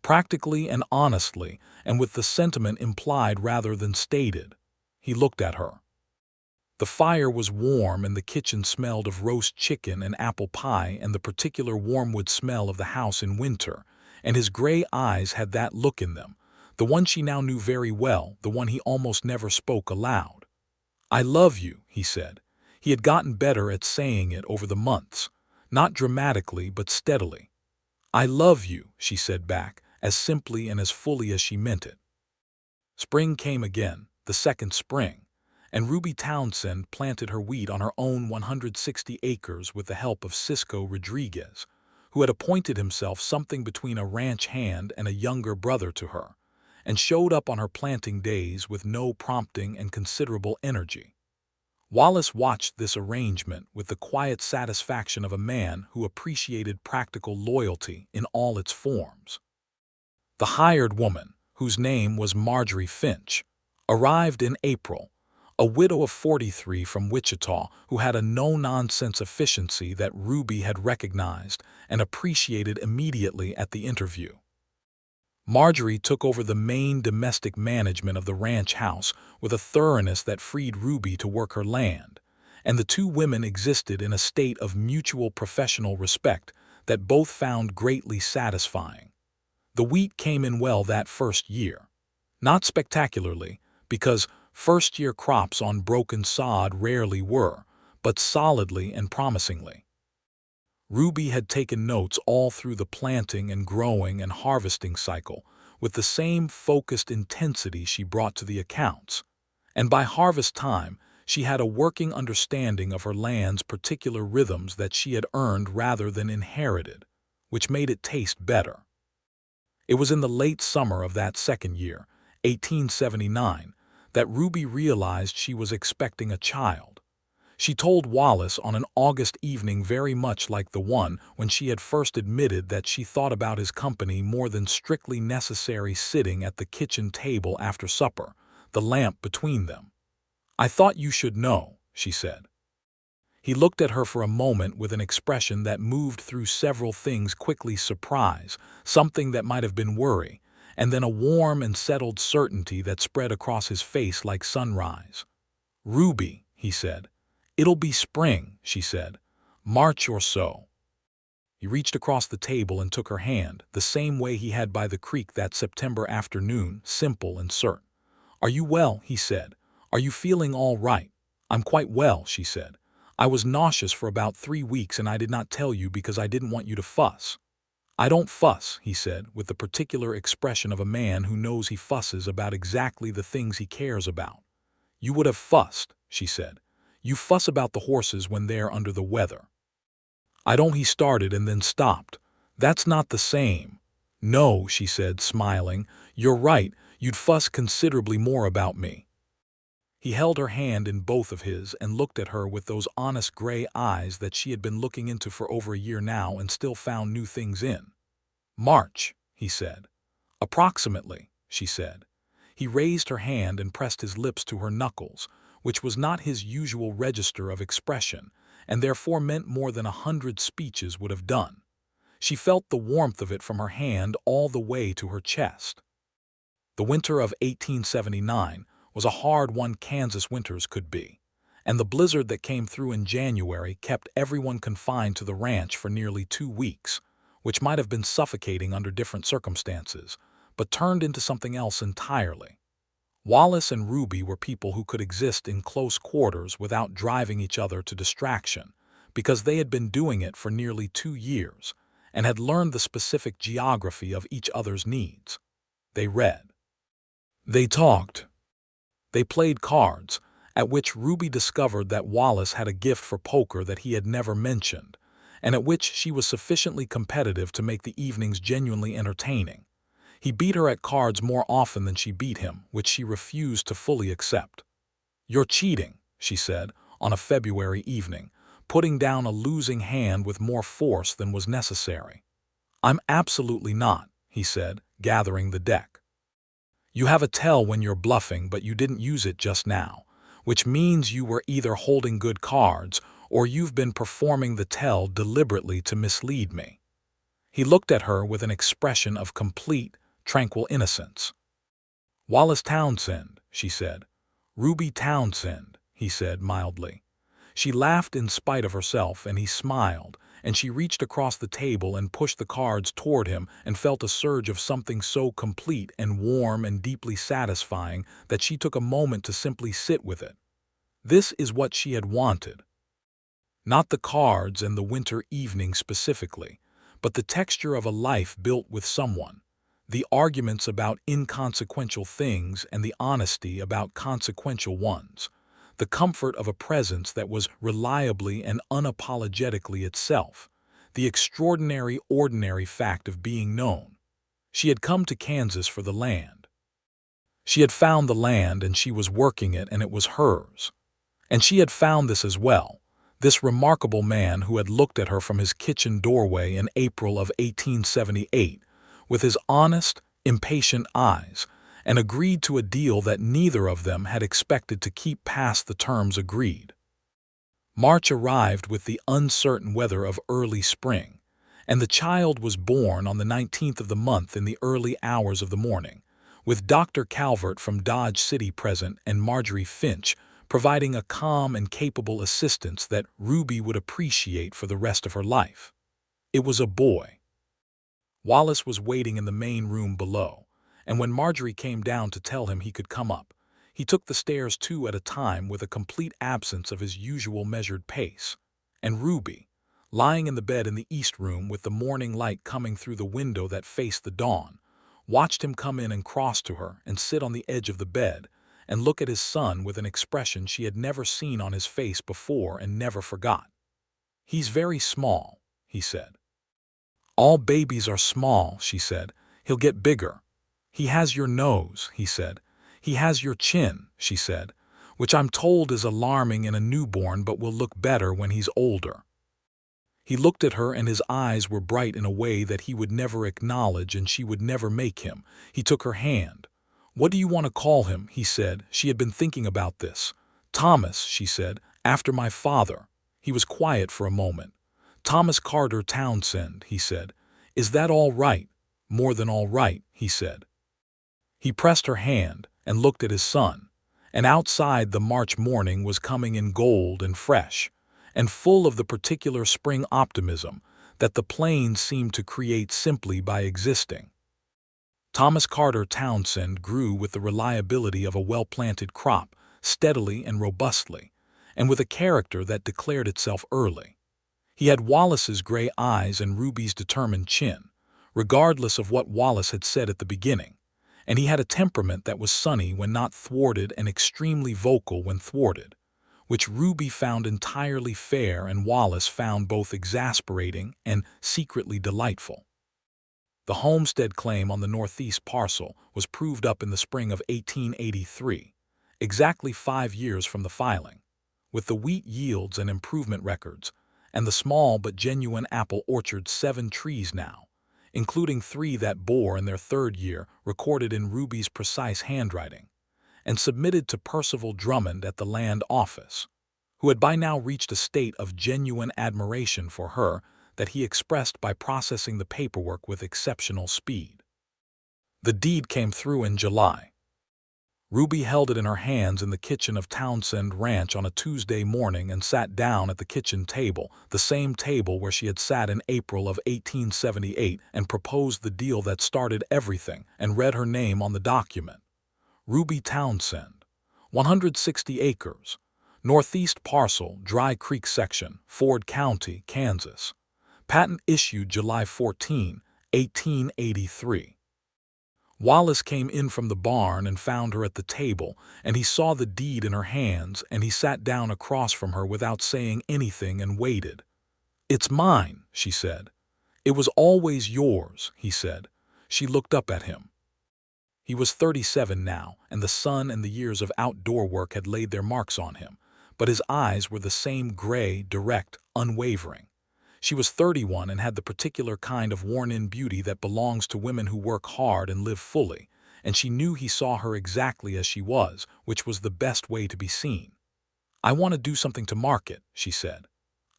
"Practically and honestly, and with the sentiment implied rather than stated." He looked at her. The fire was warm and the kitchen smelled of roast chicken and apple pie and the particular wormwood smell of the house in winter, and his gray eyes had that look in them, the one she now knew very well, the one he almost never spoke aloud. "I love you," he said. He had gotten better at saying it over the months, not dramatically but steadily. "I love you," she said back, as simply and as fully as she meant it. Spring came again, the second spring, and Ruby Townsend planted her wheat on her own 160 acres with the help of Cisco Rodriguez, who had appointed himself something between a ranch hand and a younger brother to her, and showed up on her planting days with no prompting and considerable energy. Wallace watched this arrangement with the quiet satisfaction of a man who appreciated practical loyalty in all its forms. The hired woman, whose name was Marjorie Finch, arrived in April, a widow of 43 from Wichita who had a no-nonsense efficiency that Ruby had recognized and appreciated immediately at the interview. Marjorie took over the main domestic management of the ranch house with a thoroughness that freed Ruby to work her land, and the two women existed in a state of mutual professional respect that both found greatly satisfying. The wheat came in well that first year. Not spectacularly, because first-year crops on broken sod rarely were, but solidly and promisingly. Ruby had taken notes all through the planting and growing and harvesting cycle, with the same focused intensity she brought to the accounts, and by harvest time she had a working understanding of her land's particular rhythms that she had earned rather than inherited, which made it taste better. It was in the late summer of that second year, 1879, that Ruby realized she was expecting a child. She told Wallace on an August evening very much like the one when she had first admitted that she thought about his company more than strictly necessary sitting at the kitchen table after supper, the lamp between them. "I thought you should know," she said. He looked at her for a moment with an expression that moved through several things: quickly surprise, something that might have been worry, and then a warm and settled certainty that spread across his face like sunrise. "Ruby," he said. "It'll be spring," she said. "March or so." He reached across the table and took her hand, the same way he had by the creek that September afternoon, simple and certain. "Are you well?" he said. "Are you feeling all right?" "I'm quite well," she said. "I was nauseous for about 3 weeks and I did not tell you because I didn't want you to fuss." "I don't fuss," he said, with the particular expression of a man who knows he fusses about exactly the things he cares about. "You would have fussed," she said. You fuss about the horses when they're under the weather. I don't, he started and then stopped. That's not the same. No, she said, smiling. You're right, you'd fuss considerably more about me. He held her hand in both of his and looked at her with those honest gray eyes that she had been looking into for over a year now and still found new things in. March, he said. Approximately, she said. He raised her hand and pressed his lips to her knuckles, which was not his usual register of expression, and therefore meant more than 100 speeches would have done. She felt the warmth of it from her hand all the way to her chest. The winter of 1879 was a hard one Kansas winters could be, and the blizzard that came through in January kept everyone confined to the ranch for nearly 2 weeks, which might have been suffocating under different circumstances, but turned into something else entirely. Wallace and Ruby were people who could exist in close quarters without driving each other to distraction, because they had been doing it for nearly 2 years and had learned the specific geography of each other's needs. They read. They talked. They played cards, at which Ruby discovered that Wallace had a gift for poker that he had never mentioned, and at which she was sufficiently competitive to make the evenings genuinely entertaining. He beat her at cards more often than she beat him, which she refused to fully accept. You're cheating, she said, on a February evening, putting down a losing hand with more force than was necessary. I'm absolutely not, he said, gathering the deck. You have a tell when you're bluffing, but you didn't use it just now, which means you were either holding good cards or you've been performing the tell deliberately to mislead me. He looked at her with an expression of complete, tranquil innocence. Wallace Townsend, she said. Ruby Townsend, he said mildly. She laughed in spite of herself, and he smiled, and she reached across the table and pushed the cards toward him and felt a surge of something so complete and warm and deeply satisfying that she took a moment to simply sit with it. This is what she had wanted. Not the cards and the winter evening specifically, but the texture of a life built with someone, the arguments about inconsequential things and the honesty about consequential ones, the comfort of a presence that was reliably and unapologetically itself, the extraordinary ordinary fact of being known. She had come to Kansas for the land. She had found the land and she was working it, and it was hers. And she had found this as well, this remarkable man who had looked at her from his kitchen doorway in April of 1878 with his honest, impatient eyes, and agreed to a deal that neither of them had expected to keep past the terms agreed. March arrived with the uncertain weather of early spring, and the child was born on the 19th of the month in the early hours of the morning, with Dr. Calvert from Dodge City present and Marjorie Finch providing a calm and capable assistance that Ruby would appreciate for the rest of her life. It was a boy. Wallace was waiting in the main room below, and when Marjorie came down to tell him he could come up, he took the stairs 2 at a time with a complete absence of his usual measured pace. And Ruby, lying in the bed in the east room with the morning light coming through the window that faced the dawn, watched him come in and cross to her and sit on the edge of the bed and look at his son with an expression she had never seen on his face before and never forgot. He's very small, he said. All babies are small, she said. He'll get bigger. He has your nose, he said. He has your chin, she said, which I'm told is alarming in a newborn but will look better when he's older. He looked at her and his eyes were bright in a way that he would never acknowledge and she would never make him. He took her hand. What do you want to call him? He said. She had been thinking about this. Thomas, she said, after my father. He was quiet for a moment. Thomas Carter Townsend, he said. Is that all right? More than all right, he said. He pressed her hand and looked at his son, and outside the March morning was coming in gold and fresh, and full of the particular spring optimism that the plains seemed to create simply by existing. Thomas Carter Townsend grew with the reliability of a well-planted crop, steadily and robustly, and with a character that declared itself early. He had Wallace's gray eyes and Ruby's determined chin, regardless of what Wallace had said at the beginning, and he had a temperament that was sunny when not thwarted and extremely vocal when thwarted, which Ruby found entirely fair and Wallace found both exasperating and secretly delightful. The homestead claim on the northeast parcel was proved up in the spring of 1883, exactly 5 years from the filing, with the wheat yields and improvement records, and the small but genuine apple orchard 7 trees now, including 3 that bore in their 3rd year, recorded in Ruby's precise handwriting, and submitted to Percival Drummond at the land office, who had by now reached a state of genuine admiration for her that he expressed by processing the paperwork with exceptional speed. The deed came through in July. Ruby held it in her hands in the kitchen of Townsend Ranch on a Tuesday morning and sat down at the kitchen table, the same table where she had sat in April of 1878, and proposed the deal that started everything, and read her name on the document. Ruby Townsend, 160 acres, northeast parcel, Dry Creek section, Ford County, Kansas. Patent issued July 14, 1883. Wallace came in from the barn and found her at the table, and he saw the deed in her hands, and he sat down across from her without saying anything and waited. "It's mine," she said. "It was always yours," he said. She looked up at him. He was 37 now, and the sun and the years of outdoor work had laid their marks on him, but his eyes were the same gray, direct, unwavering. She was 31 and had the particular kind of worn-in beauty that belongs to women who work hard and live fully, and she knew he saw her exactly as she was, which was the best way to be seen. "I want to do something to mark it," she said.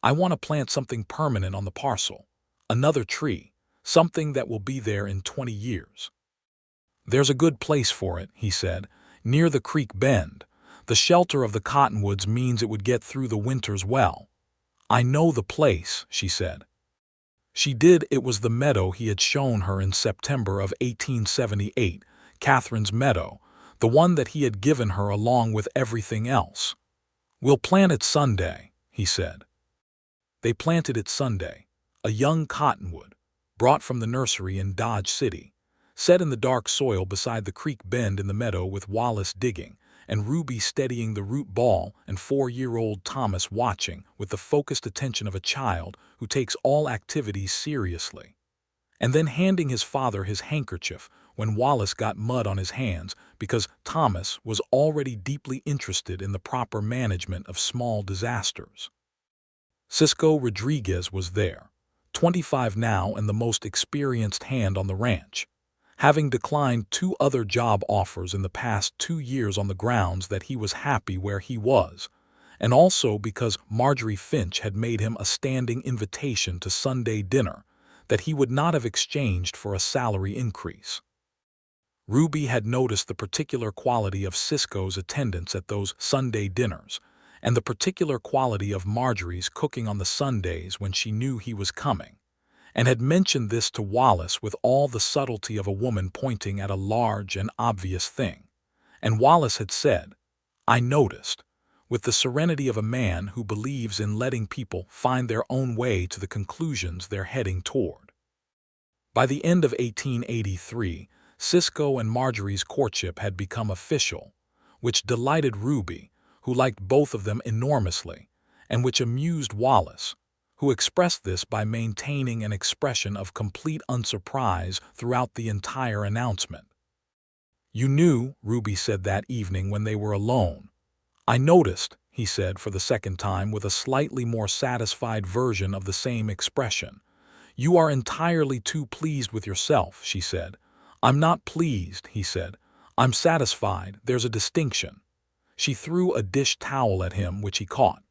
"I want to plant something permanent on the parcel. Another tree, something that will be there in 20 years. "There's a good place for it," he said, "near the creek bend. The shelter of the cottonwoods means it would get through the winters well." "I know the place," she said. She did. It was the meadow he had shown her in September of 1878, Catherine's meadow, the one that he had given her along with everything else. "We'll plant it Sunday," he said. They planted it Sunday, a young cottonwood, brought from the nursery in Dodge City, set in the dark soil beside the creek bend in the meadow with Wallace digging, and Ruby steadying the root ball and 4-year-old Thomas watching with the focused attention of a child who takes all activities seriously, and then handing his father his handkerchief when Wallace got mud on his hands because Thomas was already deeply interested in the proper management of small disasters. Cisco Rodriguez was there, 25 now and the most experienced hand on the ranch, having declined 2 other job offers in the past 2 years on the grounds that he was happy where he was, and also because Marjorie Finch had made him a standing invitation to Sunday dinner that he would not have exchanged for a salary increase. Ruby had noticed the particular quality of Cisco's attendance at those Sunday dinners, and the particular quality of Marjorie's cooking on the Sundays when she knew he was coming, and had mentioned this to Wallace with all the subtlety of a woman pointing at a large and obvious thing. And Wallace had said, "I noticed," with the serenity of a man who believes in letting people find their own way to the conclusions they're heading toward. By the end of 1883, Cisco and Marjorie's courtship had become official, which delighted Ruby, who liked both of them enormously, and which amused Wallace, who expressed this by maintaining an expression of complete unsurprise throughout the entire announcement. "You knew," Ruby said that evening when they were alone. "I noticed," he said for the second time with a slightly more satisfied version of the same expression. "You are entirely too pleased with yourself," she said. "I'm not pleased," he said. "I'm satisfied. There's a distinction." She threw a dish towel at him, which he caught.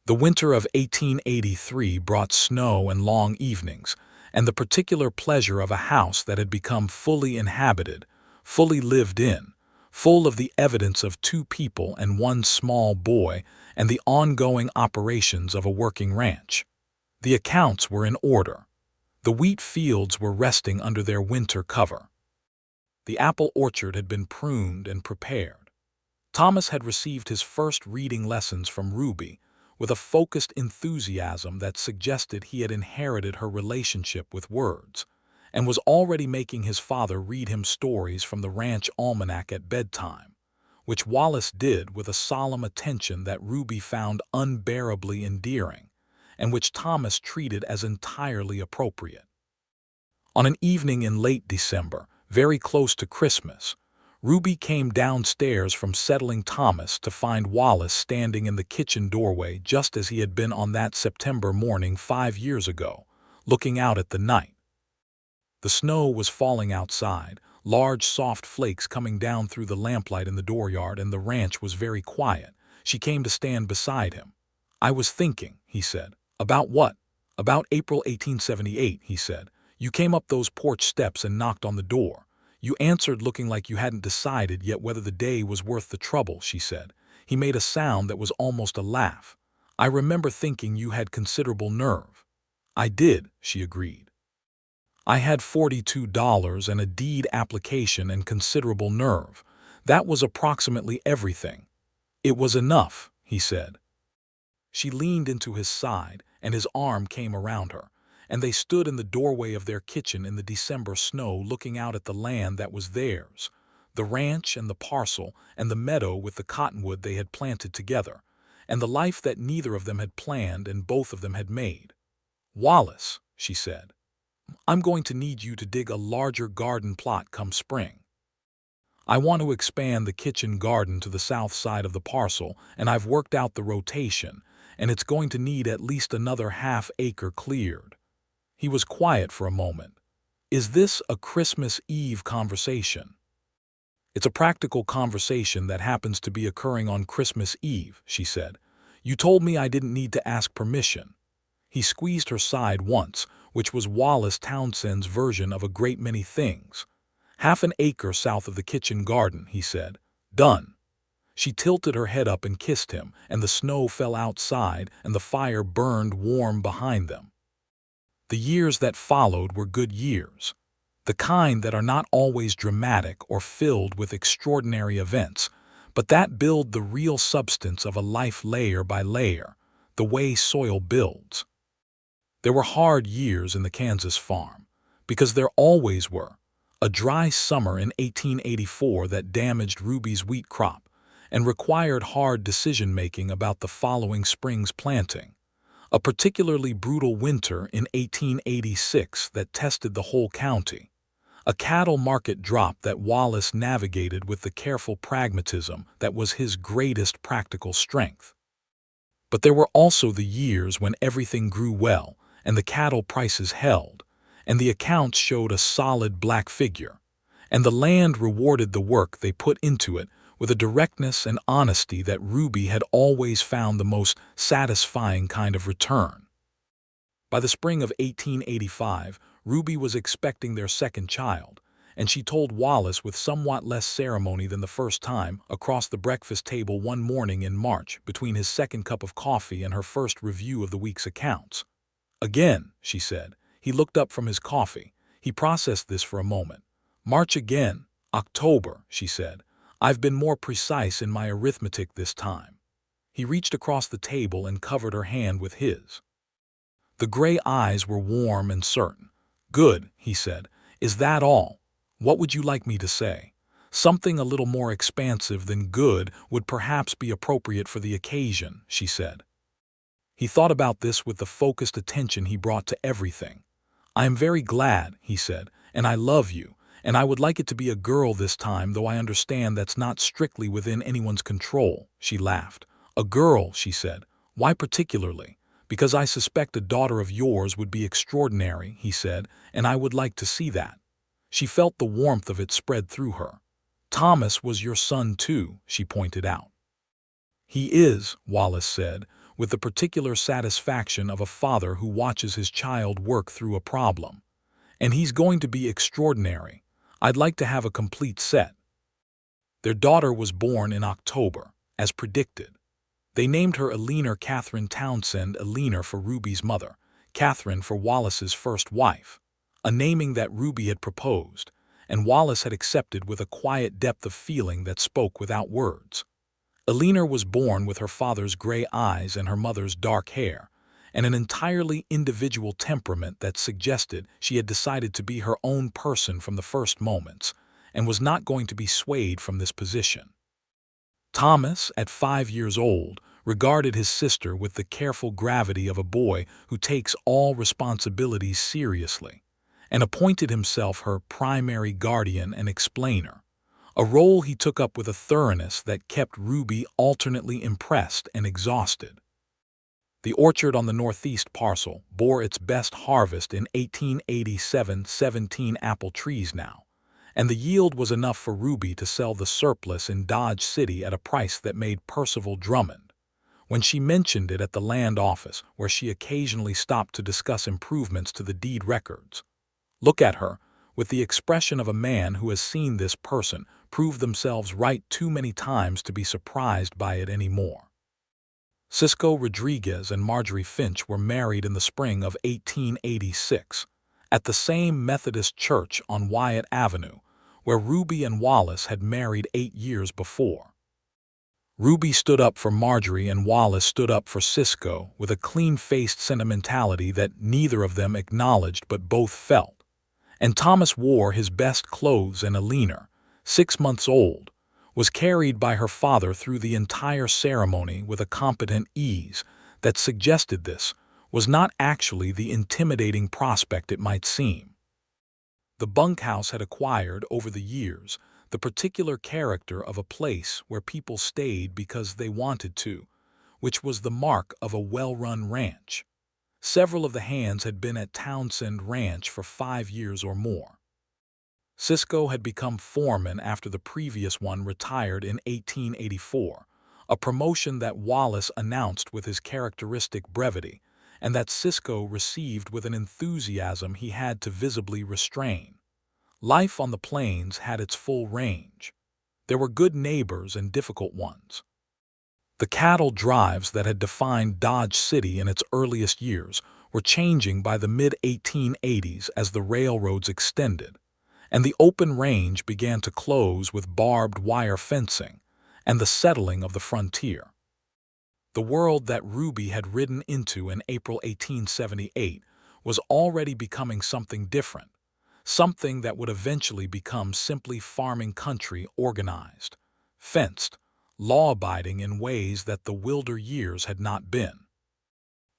The winter of 1883 brought snow and long evenings, and the particular pleasure of a house that had become fully inhabited, fully lived in, full of the evidence of 2 people and 1 small boy, and the ongoing operations of a working ranch. The accounts were in order. The wheat fields were resting under their winter cover. The apple orchard had been pruned and prepared. Thomas had received his first reading lessons from Ruby, with a focused enthusiasm that suggested he had inherited her relationship with words, and was already making his father read him stories from the ranch almanac at bedtime, which Wallace did with a solemn attention that Ruby found unbearably endearing, and which Thomas treated as entirely appropriate. On an evening in late December, very close to Christmas, Ruby came downstairs from settling Thomas to find Wallace standing in the kitchen doorway just as he had been on that September morning 5 years ago, looking out at the night. The snow was falling outside, large soft flakes coming down through the lamplight in the dooryard, and the ranch was very quiet. She came to stand beside him. "I was thinking," he said. "About what?" "About April 1878, he said. "You came up those porch steps and knocked on the door. You answered looking like you hadn't decided yet whether the day was worth the trouble," she said. He made a sound that was almost a laugh. "I remember thinking you had considerable nerve." "I did," she agreed. "I had $42 and a deed application and considerable nerve. That was approximately everything." "It was enough," he said. She leaned into his side, and his arm came around her, and they stood in the doorway of their kitchen in the December snow looking out at the land that was theirs, the ranch and the parcel and the meadow with the cottonwood they had planted together, and the life that neither of them had planned and both of them had made. "Wallace," she said, "I'm going to need you to dig a larger garden plot come spring. I want to expand the kitchen garden to the south side of the parcel, and I've worked out the rotation, and it's going to need at least another half-acre cleared." He was quiet for a moment. "Is this a Christmas Eve conversation?" "It's a practical conversation that happens to be occurring on Christmas Eve," she said. "You told me I didn't need to ask permission." He squeezed her side once, which was Wallace Townsend's version of a great many things. "Half an acre south of the kitchen garden," he said. "Done." She tilted her head up and kissed him, and the snow fell outside and the fire burned warm behind them. The years that followed were good years, the kind that are not always dramatic or filled with extraordinary events, but that build the real substance of a life layer by layer, the way soil builds. There were hard years in the Kansas farm, because there always were. A dry summer in 1884 that damaged Ruby's wheat crop and required hard decision-making about the following spring's planting. A particularly brutal winter in 1886 that tested the whole county. A cattle market drop that Wallace navigated with the careful pragmatism that was his greatest practical strength. But there were also the years when everything grew well and the cattle prices held, and the accounts showed a solid black figure, and the land rewarded the work they put into it with a directness and honesty that Ruby had always found the most satisfying kind of return. By the spring of 1885, Ruby was expecting their second child, and she told Wallace with somewhat less ceremony than the first time across the breakfast table one morning in March between his second cup of coffee and her first review of the week's accounts. "Again," she said. He looked up from his coffee. He processed this for a moment. "March again. October," she said. "I've been more precise in my arithmetic this time." He reached across the table and covered her hand with his. The gray eyes were warm and certain. "Good," he said. "Is that all? What would you like me to say?" "Something a little more expansive than good would perhaps be appropriate for the occasion," she said. He thought about this with the focused attention he brought to everything. "I am very glad," he said, "and I love you, and I would like it to be a girl this time, though I understand that's not strictly within anyone's control." She laughed. "A girl," she said. "Why particularly?" "Because I suspect a daughter of yours would be extraordinary," he said, "and I would like to see that." She felt the warmth of it spread through her. "Thomas was your son too," she pointed out. "He is," Wallace said, with the particular satisfaction of a father who watches his child work through a problem. "And he's going to be extraordinary. I'd like to have a complete set." Their daughter was born in October, as predicted. They named her Eleanor Catherine Townsend, Eleanor for Ruby's mother, Catherine for Wallace's first wife, a naming that Ruby had proposed, and Wallace had accepted with a quiet depth of feeling that spoke without words. Eleanor was born with her father's gray eyes and her mother's dark hair, and an entirely individual temperament that suggested she had decided to be her own person from the first moments, and was not going to be swayed from this position. Thomas, at 5 years old, regarded his sister with the careful gravity of a boy who takes all responsibilities seriously, and appointed himself her primary guardian and explainer, a role he took up with a thoroughness that kept Ruby alternately impressed and exhausted. The orchard on the northeast parcel bore its best harvest in 1887, 17 apple trees now, and the yield was enough for Ruby to sell the surplus in Dodge City at a price that made Percival Drummond, when she mentioned it at the land office where she occasionally stopped to discuss improvements to the deed records, look at her, with the expression of a man who has seen this person prove themselves right too many times to be surprised by it anymore. Cisco Rodriguez and Marjorie Finch were married in the spring of 1886 at the same Methodist church on Wyatt Avenue, where Ruby and Wallace had married 8 years before. Ruby stood up for Marjorie and Wallace stood up for Cisco with a clean-faced sentimentality that neither of them acknowledged but both felt. And Thomas wore his best clothes, and Alina, 6 months old, was carried by her father through the entire ceremony with a competent ease that suggested this was not actually the intimidating prospect it might seem. The bunkhouse had acquired, over the years, the particular character of a place where people stayed because they wanted to, which was the mark of a well-run ranch. Several of the hands had been at Townsend Ranch for 5 years or more. Cisco had become foreman after the previous one retired in 1884, a promotion that Wallace announced with his characteristic brevity, and that Cisco received with an enthusiasm he had to visibly restrain. Life on the plains had its full range. There were good neighbors and difficult ones. The cattle drives that had defined Dodge City in its earliest years were changing by the mid-1880s as the railroads extended, and the open range began to close with barbed wire fencing and the settling of the frontier. The world that Ruby had ridden into in April 1878 was already becoming something different, something that would eventually become simply farming country, organized, fenced, law-abiding in ways that the wilder years had not been.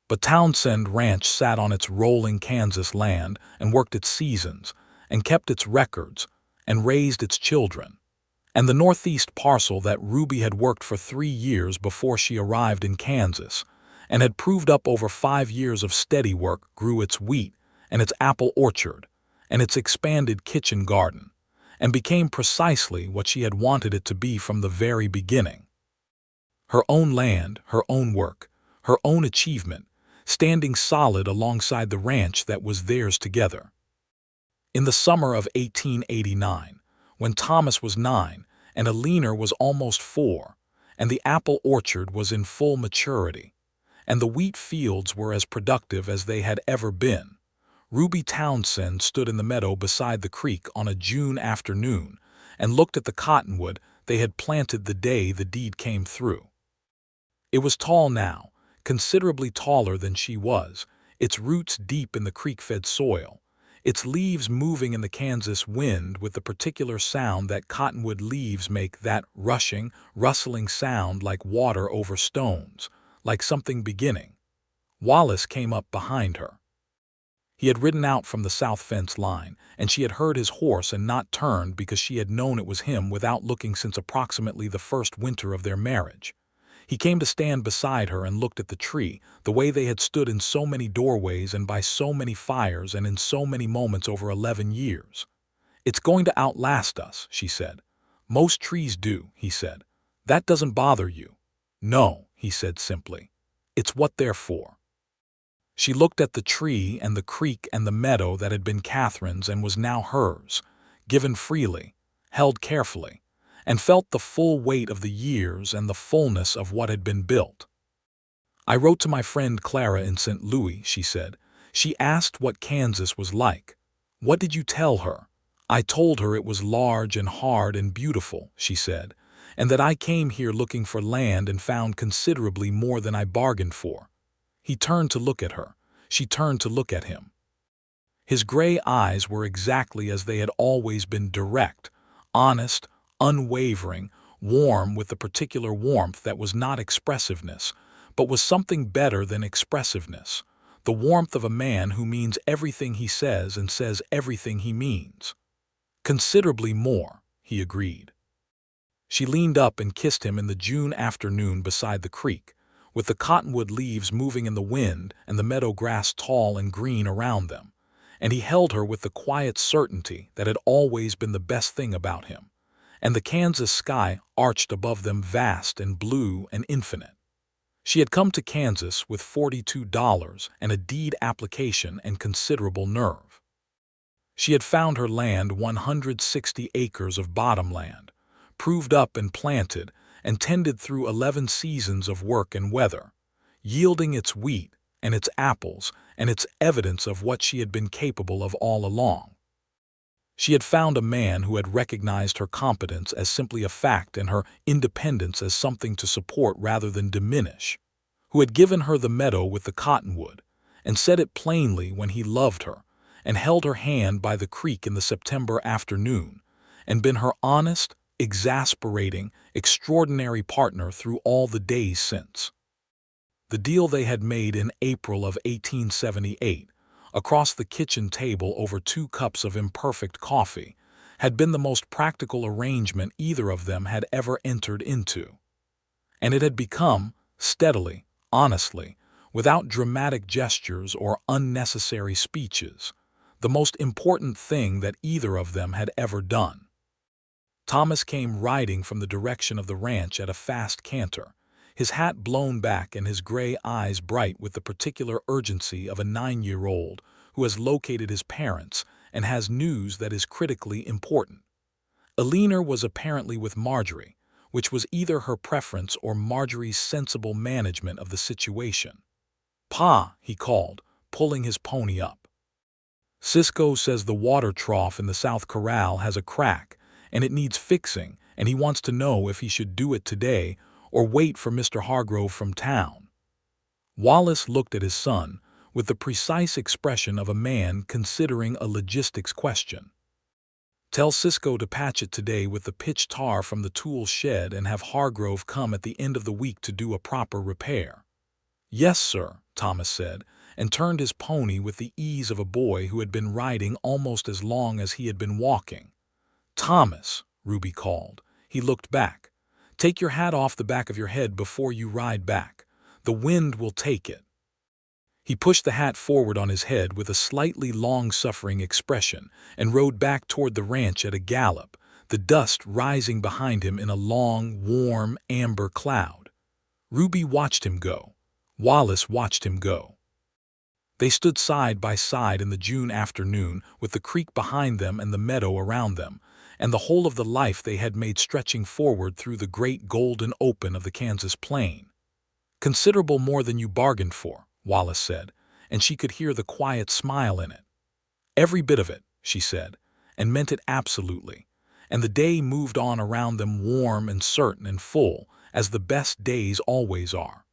But Townsend Ranch sat on its rolling Kansas land and worked its seasons, and kept its records, and raised its children. And the northeast parcel that Ruby had worked for 3 years before she arrived in Kansas, and had proved up over 5 years of steady work, grew its wheat, and its apple orchard, and its expanded kitchen garden, and became precisely what she had wanted it to be from the very beginning. Her own land, her own work, her own achievement, standing solid alongside the ranch that was theirs together. In the summer of 1889, when Thomas was 9 and Alina was almost 4, and the apple orchard was in full maturity, and the wheat fields were as productive as they had ever been, Ruby Townsend stood in the meadow beside the creek on a June afternoon and looked at the cottonwood they had planted the day the deed came through. It was tall now, considerably taller than she was, its roots deep in the creek-fed soil, its leaves moving in the Kansas wind with the particular sound that cottonwood leaves make, that rushing, rustling sound like water over stones, like something beginning. Wallace came up behind her. He had ridden out from the south fence line, and she had heard his horse and not turned because she had known it was him without looking since approximately the first winter of their marriage. He came to stand beside her and looked at the tree, the way they had stood in so many doorways and by so many fires and in so many moments over 11 years. "It's going to outlast us," she said. "Most trees do," he said. "That doesn't bother you." "No," he said simply. "It's what they're for." She looked at the tree and the creek and the meadow that had been Catherine's and was now hers, given freely, held carefully, and felt the full weight of the years and the fullness of what had been built. "I wrote to my friend Clara in St. Louis," she said. "She asked what Kansas was like." "What did you tell her?" "I told her it was large and hard and beautiful," she said, "and that I came here looking for land and found considerably more than I bargained for." He turned to look at her. She turned to look at him. His gray eyes were exactly as they had always been, direct, honest, unwavering, warm with the particular warmth that was not expressiveness, but was something better than expressiveness, the warmth of a man who means everything he says and says everything he means. Considerably more, he agreed. She leaned up and kissed him in the June afternoon beside the creek, with the cottonwood leaves moving in the wind and the meadow grass tall and green around them, and he held her with the quiet certainty that had always been the best thing about him, and the Kansas sky arched above them vast and blue and infinite. She had come to Kansas with $42 and a deed application and considerable nerve. She had found her land 160 acres of bottomland, proved up and planted and tended through 11 seasons of work and weather, yielding its wheat and its apples and its evidence of what she had been capable of all along. She had found a man who had recognized her competence as simply a fact and her independence as something to support rather than diminish, who had given her the meadow with the cottonwood and said it plainly when he loved her and held her hand by the creek in the September afternoon and been her honest, exasperating, extraordinary partner through all the days since. The deal they had made in April of 1878, across the kitchen table over 2 cups of imperfect coffee, had been the most practical arrangement either of them had ever entered into. And it had become, steadily, honestly, without dramatic gestures or unnecessary speeches, the most important thing that either of them had ever done. Thomas came riding from the direction of the ranch at a fast canter, his hat blown back and his gray eyes bright with the particular urgency of a 9-year-old who has located his parents and has news that is critically important. Eleanor was apparently with Marjorie, which was either her preference or Marjorie's sensible management of the situation. "Pa," he called, pulling his pony up. "Cisco says the water trough in the South Corral has a crack, and it needs fixing, and he wants to know if he should do it today or wait for Mr. Hargrove from town." Wallace looked at his son with the precise expression of a man considering a logistics question. "Tell Cisco to patch it today with the pitch tar from the tool shed and have Hargrove come at the end of the week to do a proper repair." "Yes, sir," Thomas said, and turned his pony with the ease of a boy who had been riding almost as long as he had been walking. "Thomas," Ruby called. He looked back. "Take your hat off the back of your head before you ride back. The wind will take it." He pushed the hat forward on his head with a slightly long-suffering expression and rode back toward the ranch at a gallop, the dust rising behind him in a long, warm, amber cloud. Ruby watched him go. Wallace watched him go. They stood side by side in the June afternoon with the creek behind them and the meadow around them, and the whole of the life they had made stretching forward through the great golden open of the Kansas plain. "Considerable more than you bargained for," Wallace said, and she could hear the quiet smile in it. "Every bit of it," she said, and meant it absolutely, and the day moved on around them warm and certain and full, as the best days always are.